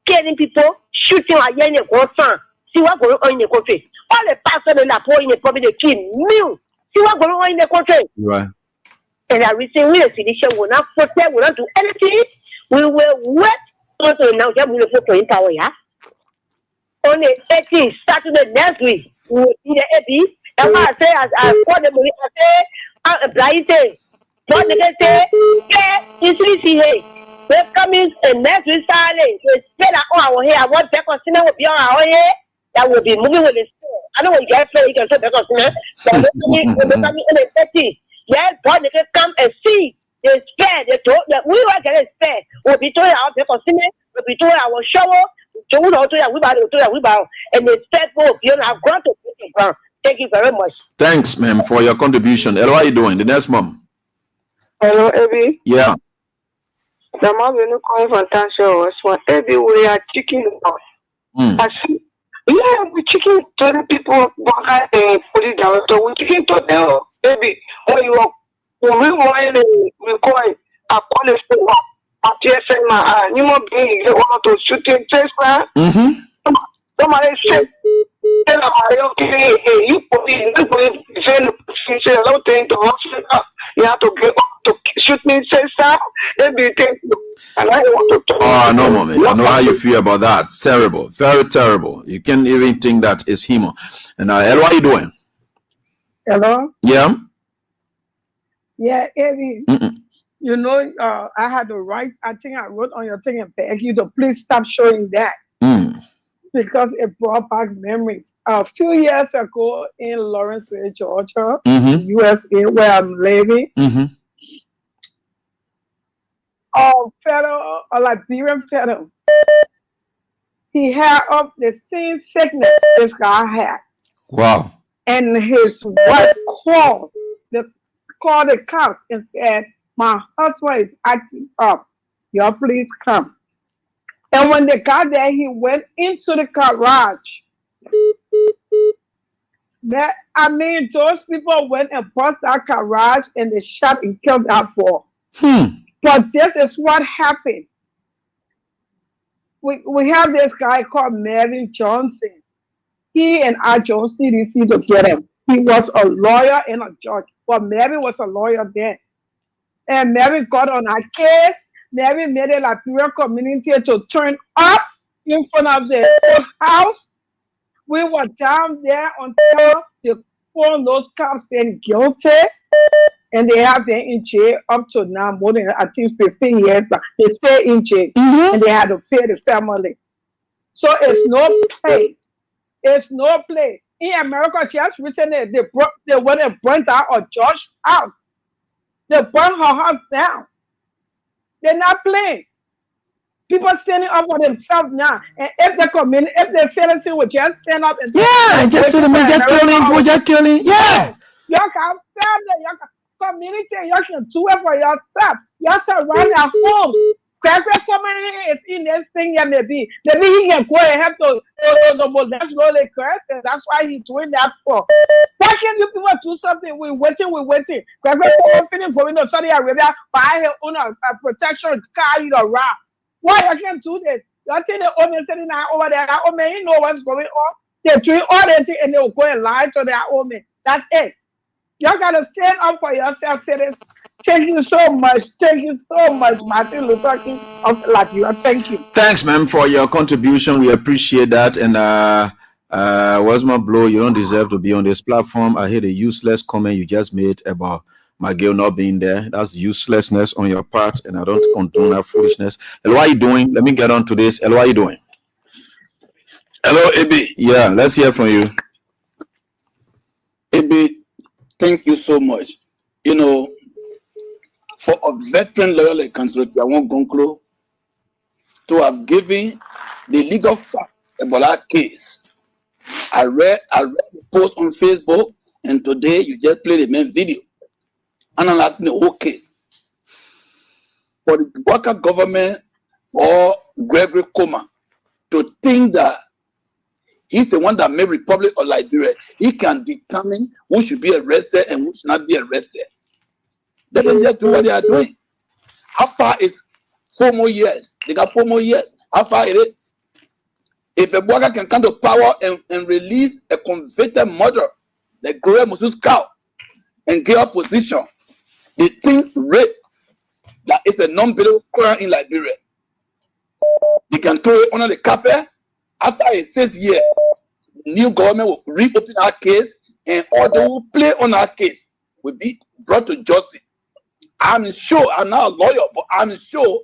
Killing people, shooting at young son. See what going on in the country. All the pastors in the poor in the public they kill new. See what going on in the country. Right. And I receive we the will not protect, will not do anything. We will wait until now. Just we will put in power, yeah. On the 18th, Saturday next week, we will see the AP. And what I say, as I call them, I say, I'm blind. What they say, yeah, it's really we're coming and next week Saturday. We say that our here, I want to consider will be on our here. That will be moving with the store. I don't want to get play, you can say because but we're coming in the 30. Yes, God, they can come and see. They spare, they told that we were getting spare. We'll be doing our because we'll be doing our shower. And the step will be on our ground to ground. Thank you very much. Thanks, ma'am, for your contribution. Hello, how are you doing? The next mom. Hello, Abby. Yeah. The mom will not call for Tasha. So, Abby, we are chicken. Yeah, we chicken to the people. Police director, we chicken to them. Baby, when you are When we want we call it a college for a TSM, you know, being one to shooting test, man. Somebody said, tell okay, you put in the low thing to hospital. You have to get to shoot me, say, sir. Then you think, and I want to. Oh, no, mommy. I know how you feel about that. It's terrible, very terrible. You can't even think that is him. And El, what are you doing? Hello? Yeah? Yeah, Eddie. You know, I had to write, I think I wrote on your thing and beg you to please stop showing that. Because it brought back memories. A few years ago in Lawrenceville, Georgia, USA, where I'm living, a Liberian fellow, he had up the same sickness this guy had. Wow. And his wife called the cops and said, my husband is acting up. Y'all please come. And when they got there, he went into the garage. Those people went and bust that garage and they shot and killed that boy. But this is what happened. We have this guy called Marvin Johnson. He and I Jones CDC to get him. He was a lawyer and a judge. But Marvin was a lawyer then. And Marvin got on our case. Mary made a Liberian community to turn up in front of the house. We were down there until they found those cops saying guilty, and they have been in jail up to now more than I think 15 years. But they stay in jail, and they had to pay the family. So it's no play. It's no play. In America, just recently they went and burnt out a judge's house. They burned her house down. They're not playing. People standing up for themselves now. And if the citizen would just stand up and just say, just killing. Yeah. Y'all can family, y'all can community, y'all can do it for yourself. Y'all surround your homes. Somebody is in this thing, yeah, maybe he can go and have to molest the Christians. That's why he's doing that for. Why can't you people do something? We're waiting. Someone going to Saudi Arabia, buy her own protection, carry it around. Why you can't do this? You think the owner sitting over there, that owner, you know what's going on. They're doing all that thing and they'll go and lie to their owner. That's it. Y'all gotta stand up for yourself, citizens. Thank you so much. Thank you so much, Martin Luther King of Liberia. Thank you. Thanks, ma'am, for your contribution. We appreciate that. And Wesma Blow, you don't deserve to be on this platform. I hear the useless comment you just made about my girl not being there. That's uselessness on your part, and I don't condone that foolishness. Hello, what are you doing? Let me get on to this. Hello, what are you doing? Hello, AB. Yeah, let's hear from you. AB, thank you so much. You know, for a veteran lawyer like Councillor Tiawon Gonklo to have given the legal facts about that case. I read the post on Facebook, and today you just played the main video analyzing the whole case. For the Walker government or Gregory Coma to think that he's the one that made Republic of Liberia, he can determine who should be arrested and who should not be arrested. They don't just do what they are doing. How far is 4 more years? They got 4 more years. How far it is? If a Walker can come to power and release a convicted murderer, the Gloria Moses cow, and get up position, they think rape that is a non-billable crime in Liberia. They can throw it under the carpet. After a 6 years, the new government will reopen our case, and all those who play on our case will be brought to justice. I'm sure, I'm not a lawyer, but I'm sure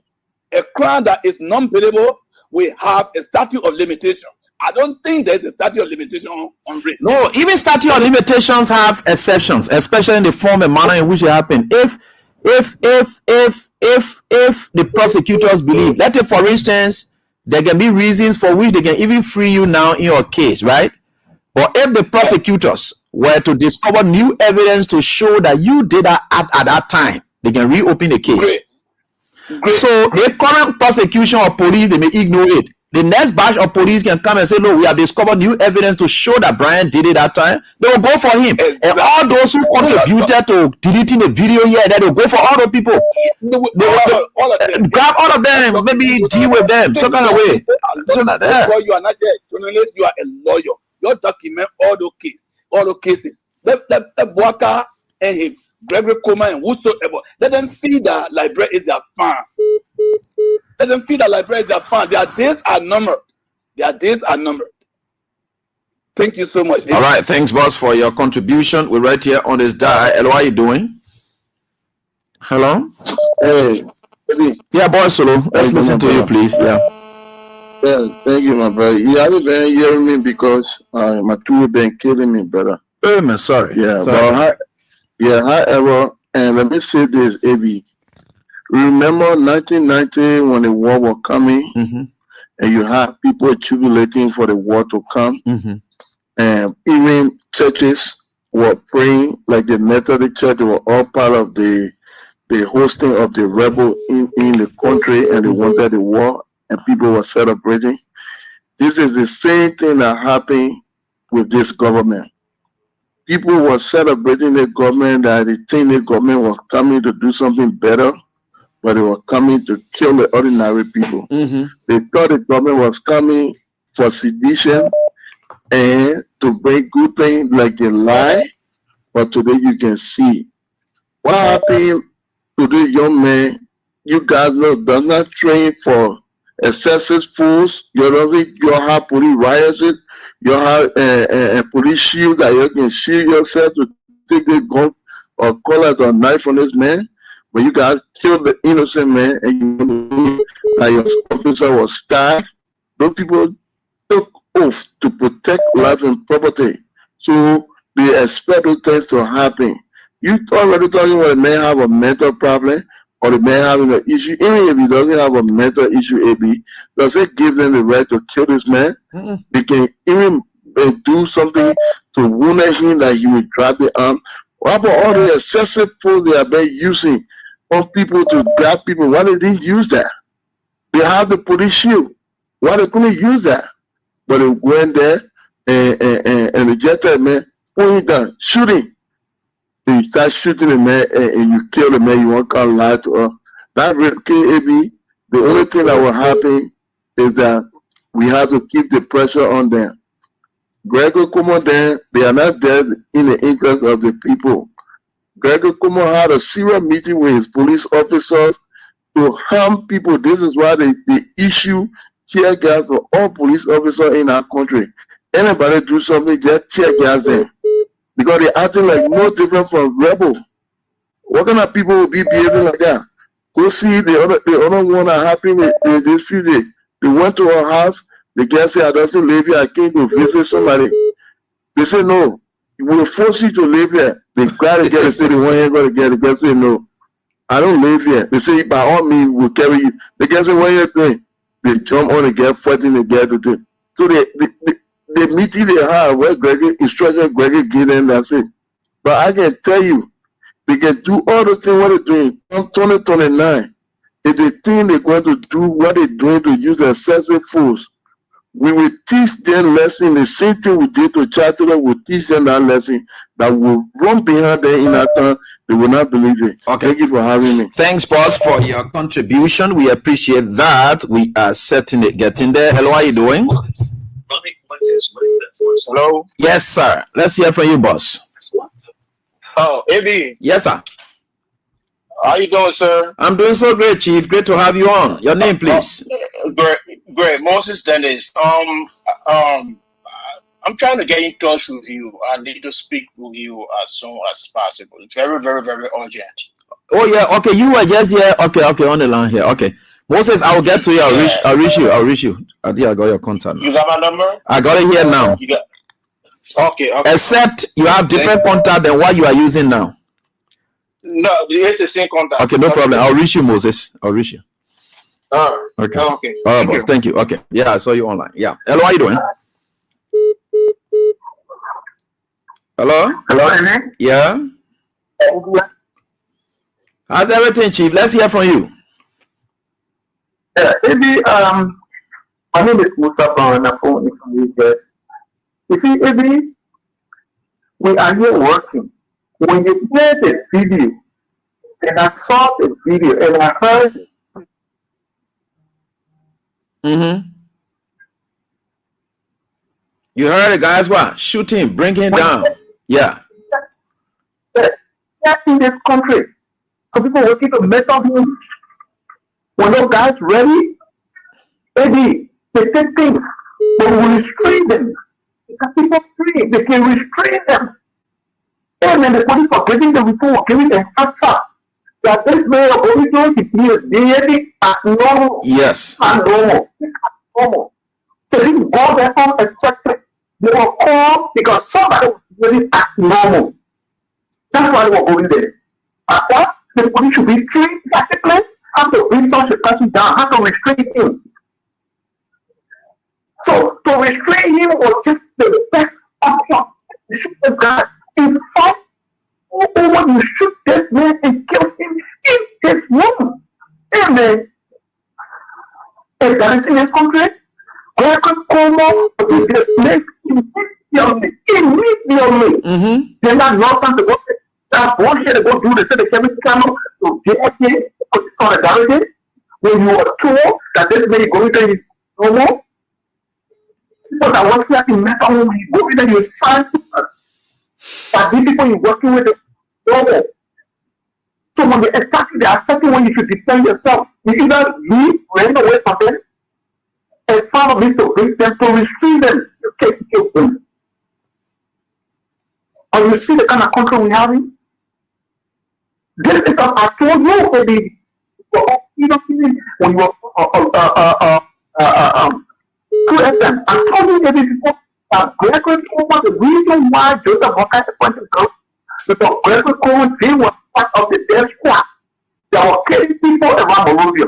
a crime that is non-billable will have a statute of limitation. I don't think there's a statute of limitation on rape. No, even statute of limitations have exceptions, especially in the form and manner in which it happened. If the prosecutors believe, let's say for instance, there can be reasons for which they can even free you now in your case, right? Or if the prosecutors were to discover new evidence to show that you did that at that time, they can reopen the case. Great. So the current prosecution or police, they may ignore it. The next batch of police can come and say, no, we have discovered new evidence to show that Brian did it that time. They will go for him. Exactly. And all those who contributed to deleting the video here, then they'll go for all the people. They will grab all of them, maybe deal with them, some kind of way. So that you are not a journalist, you are a lawyer. You document all those cases. Let Walker and him, Gregory Coleman and whosoever, let them see that library is their farm. Let them feel that library is their fan. Their days are numbered. Thank you so much. All right. Thanks, boss, for your contribution. We're right here on this dial. Hello, how are you doing? Hello? Hey. Yeah, boy, Solo. Let's listen to you, please. Yeah. Yeah, thank you, my brother. You haven't been hearing me because my two have been killing me, brother. Oh, man, sorry. Yeah, sorry. However, and let me say this, AB. Remember 1990 when the war was coming, and you had people jubilating for the war to come, and even churches were praying, like the Methodist Church, they were all part of the hosting of the rebel in the country, and they wanted the war, and people were celebrating. This is the same thing that happened with this government. People were celebrating the government, that they think the government was coming to do something better, but they were coming to kill the ordinary people. They thought the government was coming for sedition and to bring good things, like they lie. But today you can see what happened to this young man. You guys know, does not train for excessive force. You don't have police riots. You have a police shield that you can shield yourself to take this gun or colors or knife from this man. When you guys killed the innocent man and you know that your officer was stabbed, those people took oath to protect life and property. So they expect those things to happen. You already talking about the man have a mental problem or the man having an issue. Even if he doesn't have a mental issue, AB, does it give them the right to kill this man? They can even do something to wound him, that he will drop the arm. What about all the excessive force they have been using on people to grab people? Why they didn't use that? They have the police shield. Why they couldn't use that? But they went there and the gentleman point down, shooting. You start shooting the man and you kill the man, you won't come lie to her. That rape KAB, the only thing that will happen is that we have to keep the pressure on them. Gregor Kumo, they are not dead in the interest of the people. Gregor Kumo had a serious meeting with his police officers to harm people. This is why they issue tear gas for all police officers in our country. Anybody do something, just tear gas them. Because they're acting like no different from rebel. What kind of people will be behaving like that? Go see the other one that happened in this few days. They went to her house. The guy said, I doesn't live here. I came to visit somebody. They said, no, we'll force you to live here. They got to get the city one here, going to get it. The guy said, no, I don't live here. They say, by all means, we'll carry you. The guy said, what are you doing? They jump on the guy, fighting the guy to do. So the meeting they have where instruction Gregory gave them, that's it. But I can tell you, they can do all the things what they're doing. From 2029, if they think they're going to do what they're doing to use excessive force, we will teach them lesson. The same thing we did to Chattanooga, we'll teach them that lesson that will run behind them in that time. They will not believe it. Okay. Thank you for having me. Thanks, boss, for your contribution. We appreciate that. We are certainly getting there. Hello, how are you doing? Hello. Yes, sir. Let's hear from you, boss. Oh, AB. Yes, sir. How you doing, sir? I'm doing so great, Chief. Great to have you on. Your name, please. Great. Moses Dennis. I'm trying to get in touch with you. I need to speak with you as soon as possible. It's very, very, very urgent. Oh yeah. Okay, you were just here. Okay, on the line here. Okay, Moses, I will get to you. I'll reach you. I think I got your contact now. You got my number? I got it here now. Okay. Except you have different contact than what you are using now. No, it's the same contact. Okay, no problem. I'll reach you, Moses. I'll reach you. Okay. Okay. All right, boss. Thank you. Okay. Yeah, I saw you online. Yeah. Hello, how you doing? Hello? Hello, Yeah. How's everything, Chief? Let's hear from you. Yeah, maybe my My name is Musa Brown. I'm from New Jersey. You see, Ebi, we are here working. When you play the video, and I saw the video, and I heard. You heard it, guys. What? Shoot him, bring him down. Yeah. In this country, so people working to metal him. When those guys ready, maybe they take things, but we restrain them. Because people free, they can restrain them. And then the police for getting the report, giving the answer that this way of only doing it is really abnormal. Yes. Abnormal. It's abnormal. So this is all they unexpected. They were called because somebody was really abnormal. That's why they were going there. But the police should be trained practically how to bring such a person down, how to restrain him. So to restrain him was just the best option. You shoot this guy. In fact, when you shoot this man and kill him in his room. Amen. If that is in this country, God can come up with this place immediately. They're not lost on the work. That bullshit they go do, they say they can to get here, put solidarity. When you are told that this man is going to his normal, people that work here in mental home, when you go in there, you sign us. But these people you're working with, normal. So when they attack you, they are certain when you should defend yourself. You either leave, run away from them, and find a means to bring them, to restrain them, you take them. And you see the kind of control we have in? This is what I told you, maybe, when you were to FM. I told you maybe before Gregory Coleman, the reason why Joseph Walker appointed God, because Gregory Coleman, they were part of the death squad. They were killing people around Monrovia.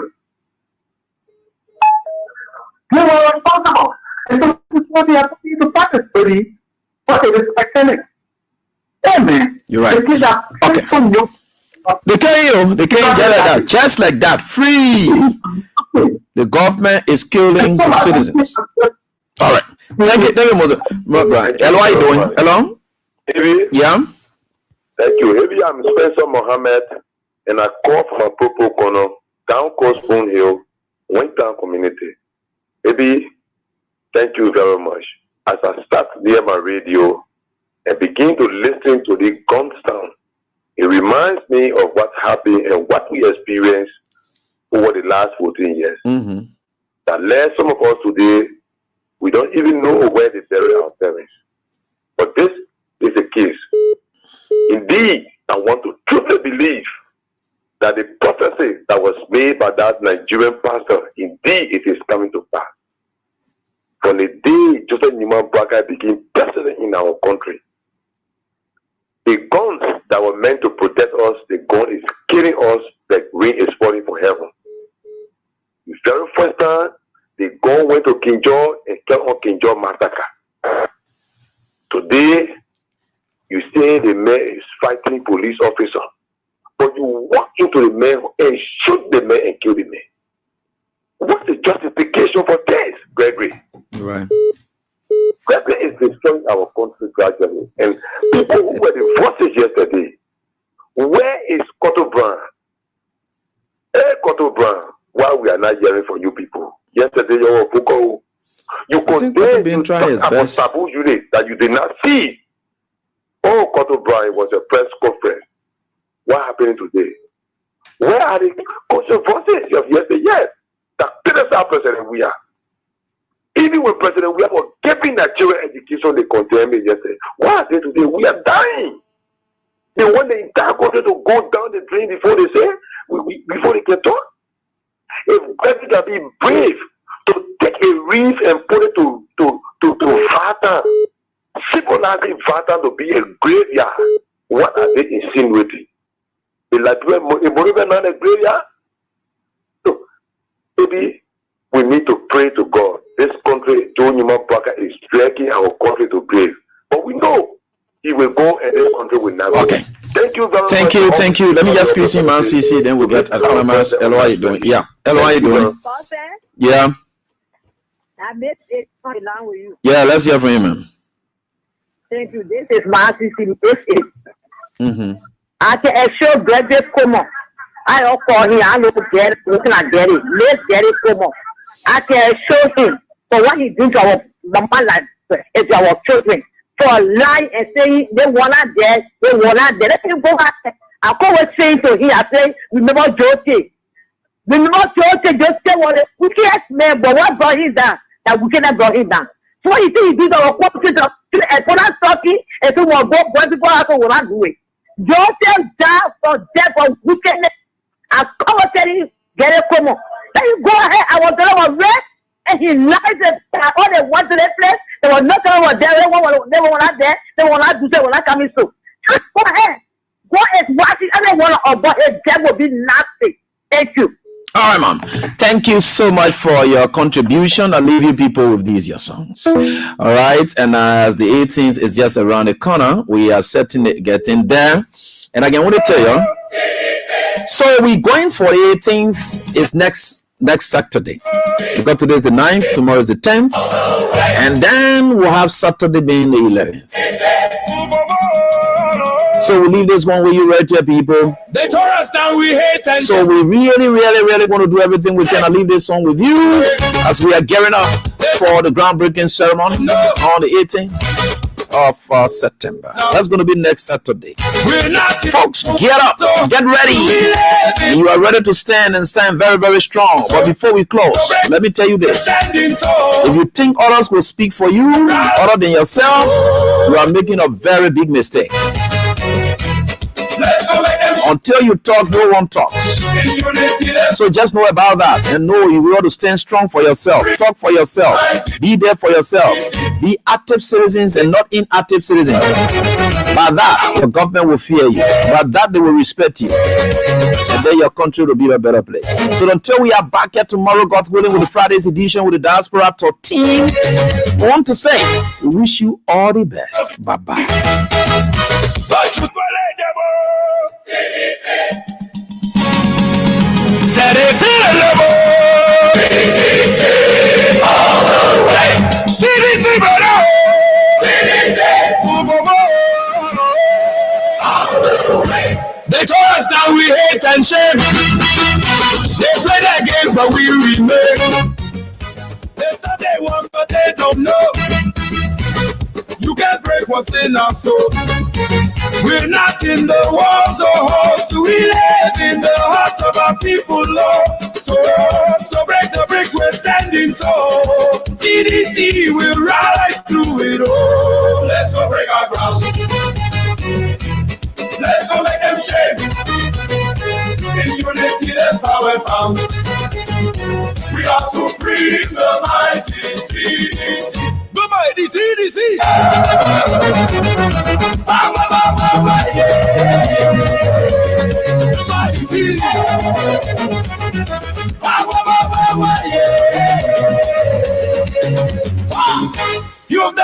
They were responsible. And so this is what they are putting into practice, buddy. But it is satanic. Amen. You're right. Okay. They kill you. They kill you just like that. Free. The government is killing the citizens. All right. Thank you, Mother. Hello, how you doing? Hello? Yeah? Thank you. Maybe I'm Spencer Mohammed, and I call from a Popo Corner, down Coast Spoon Hill, Wingtown community. Maybe, thank you very much. As I start near my radio and begin to listen to the gun sound, it reminds me of what happened and what we experienced over the last 14 years. That led some of us today, we don't even know where they bury our parents. But this is the case. Indeed, I want to truly believe that the prophecy that was made by that Nigerian pastor, indeed it is coming to pass. From the day Joseph Nima Braga became president in our country, the guns that were meant to protect us, the gun is killing us, the rain is falling from heaven. The very first time, the gun went to King George and killed on King George massacre. Today, you say the man is fighting police officer, but you walk into the man and shoot the man and kill the man. What's the justification for this, Gregory? Right. Gregory is destroying our country gradually. And people who were the voices yesterday, where is Cotto Brown? Hey, Cotto Brown, why we are not hearing from you people? Yesterday, you condemned about Sabu unit that you did not see. Oh, Cotto Brown, it was a press conference. What happened today? Where are the controversies of yesterday? Yes, the critical President we are. Even when President we are giving Nigerian education, they condemned me yesterday. What are they today? We are dying. They want the entire country to go down the drain before they say, before they can talk. If President can be brave to take a reef and put it to Vatan, symbolizing Vatan to be a graveyard, what are they insinuating? In Monrovia not a graveyard? So, maybe we need to pray to God. This country, Joe Newman Parker, is dragging our country to grave. But we know he will go and this country will never. Okay. Thank you very much. Thank you. Let me just squeeze him and CC, then we'll get Anonymous. Hello, how you doing? Yeah. Hello, how you doing? Yeah. I made it along with you. Yeah, let's hear from you, man. Thank you. This is Marcy CDS. I can show Brother Como. I don't call him. I look at looking at Gary. Let's get it Como. I can show him for what he did to our mama life, to our children. For lying and saying they were not there, they were not there. Let him go back. I always saying to him, I say, remember Jote. Remember Jote, Jote was the wickedest man, but what brought him down? That wickedness brought him down. So what you think he did our quality to Epona talking and to what people have to what do it. Joseph died for death of wickedness. I come and tell you, get it come on. Let him go ahead. I was going to rest and he lied and all they went to that place. They were not over there. They were not there. They were not do. They were not coming soon. Just go ahead. Go and watch it. Everyone about it. That will be nasty. Thank you. All right, Mom. Thank you so much for your contribution. I'll leave you people with these your songs. All right. And as the 18th is just around the corner, we are getting there. And again, I want to tell you. So we're going for the 18th is next Saturday. Because today is the 9th, tomorrow is the 10th. And then we'll have Saturday being the 11th. So we leave this one with you right here, people. They tore us down, we hate and so we really want to do everything we can. I leave this song with you as we are gearing up for the groundbreaking ceremony on the 18th of September. That's going to be next Saturday. Folks, get up, get ready. You are ready to stand and stand very, very strong. But before we close, let me tell you this. If you think others will speak for you other than yourself, you are making a very big mistake. Until you talk, no one talks. So just know about that and know you ought to stand strong for yourself. Talk for yourself. Be there for yourself. Be active citizens and not inactive citizens. By that, your government will fear you. By that, they will respect you. And then your country will be a better place. So until we are back here tomorrow, God willing, with the Friday's edition with the Diaspora Talk team, I want to say, we wish you all the best. Bye-bye. All the way. CDC, brother. All the way. They tore us down, we hate and shame. They play their games, but we remain. They thought they won, but they don't know. You can't break what's in our soul. We're not in the walls or halls. We live in the hearts of our people, Lord. So break the bricks, we're standing tall. CDC will rise through it all. Let's go break our ground. Let's go make them shake. In unity, there's power found. We are supreme, the mighty CDC. The mighty CDC. The mighty CDC.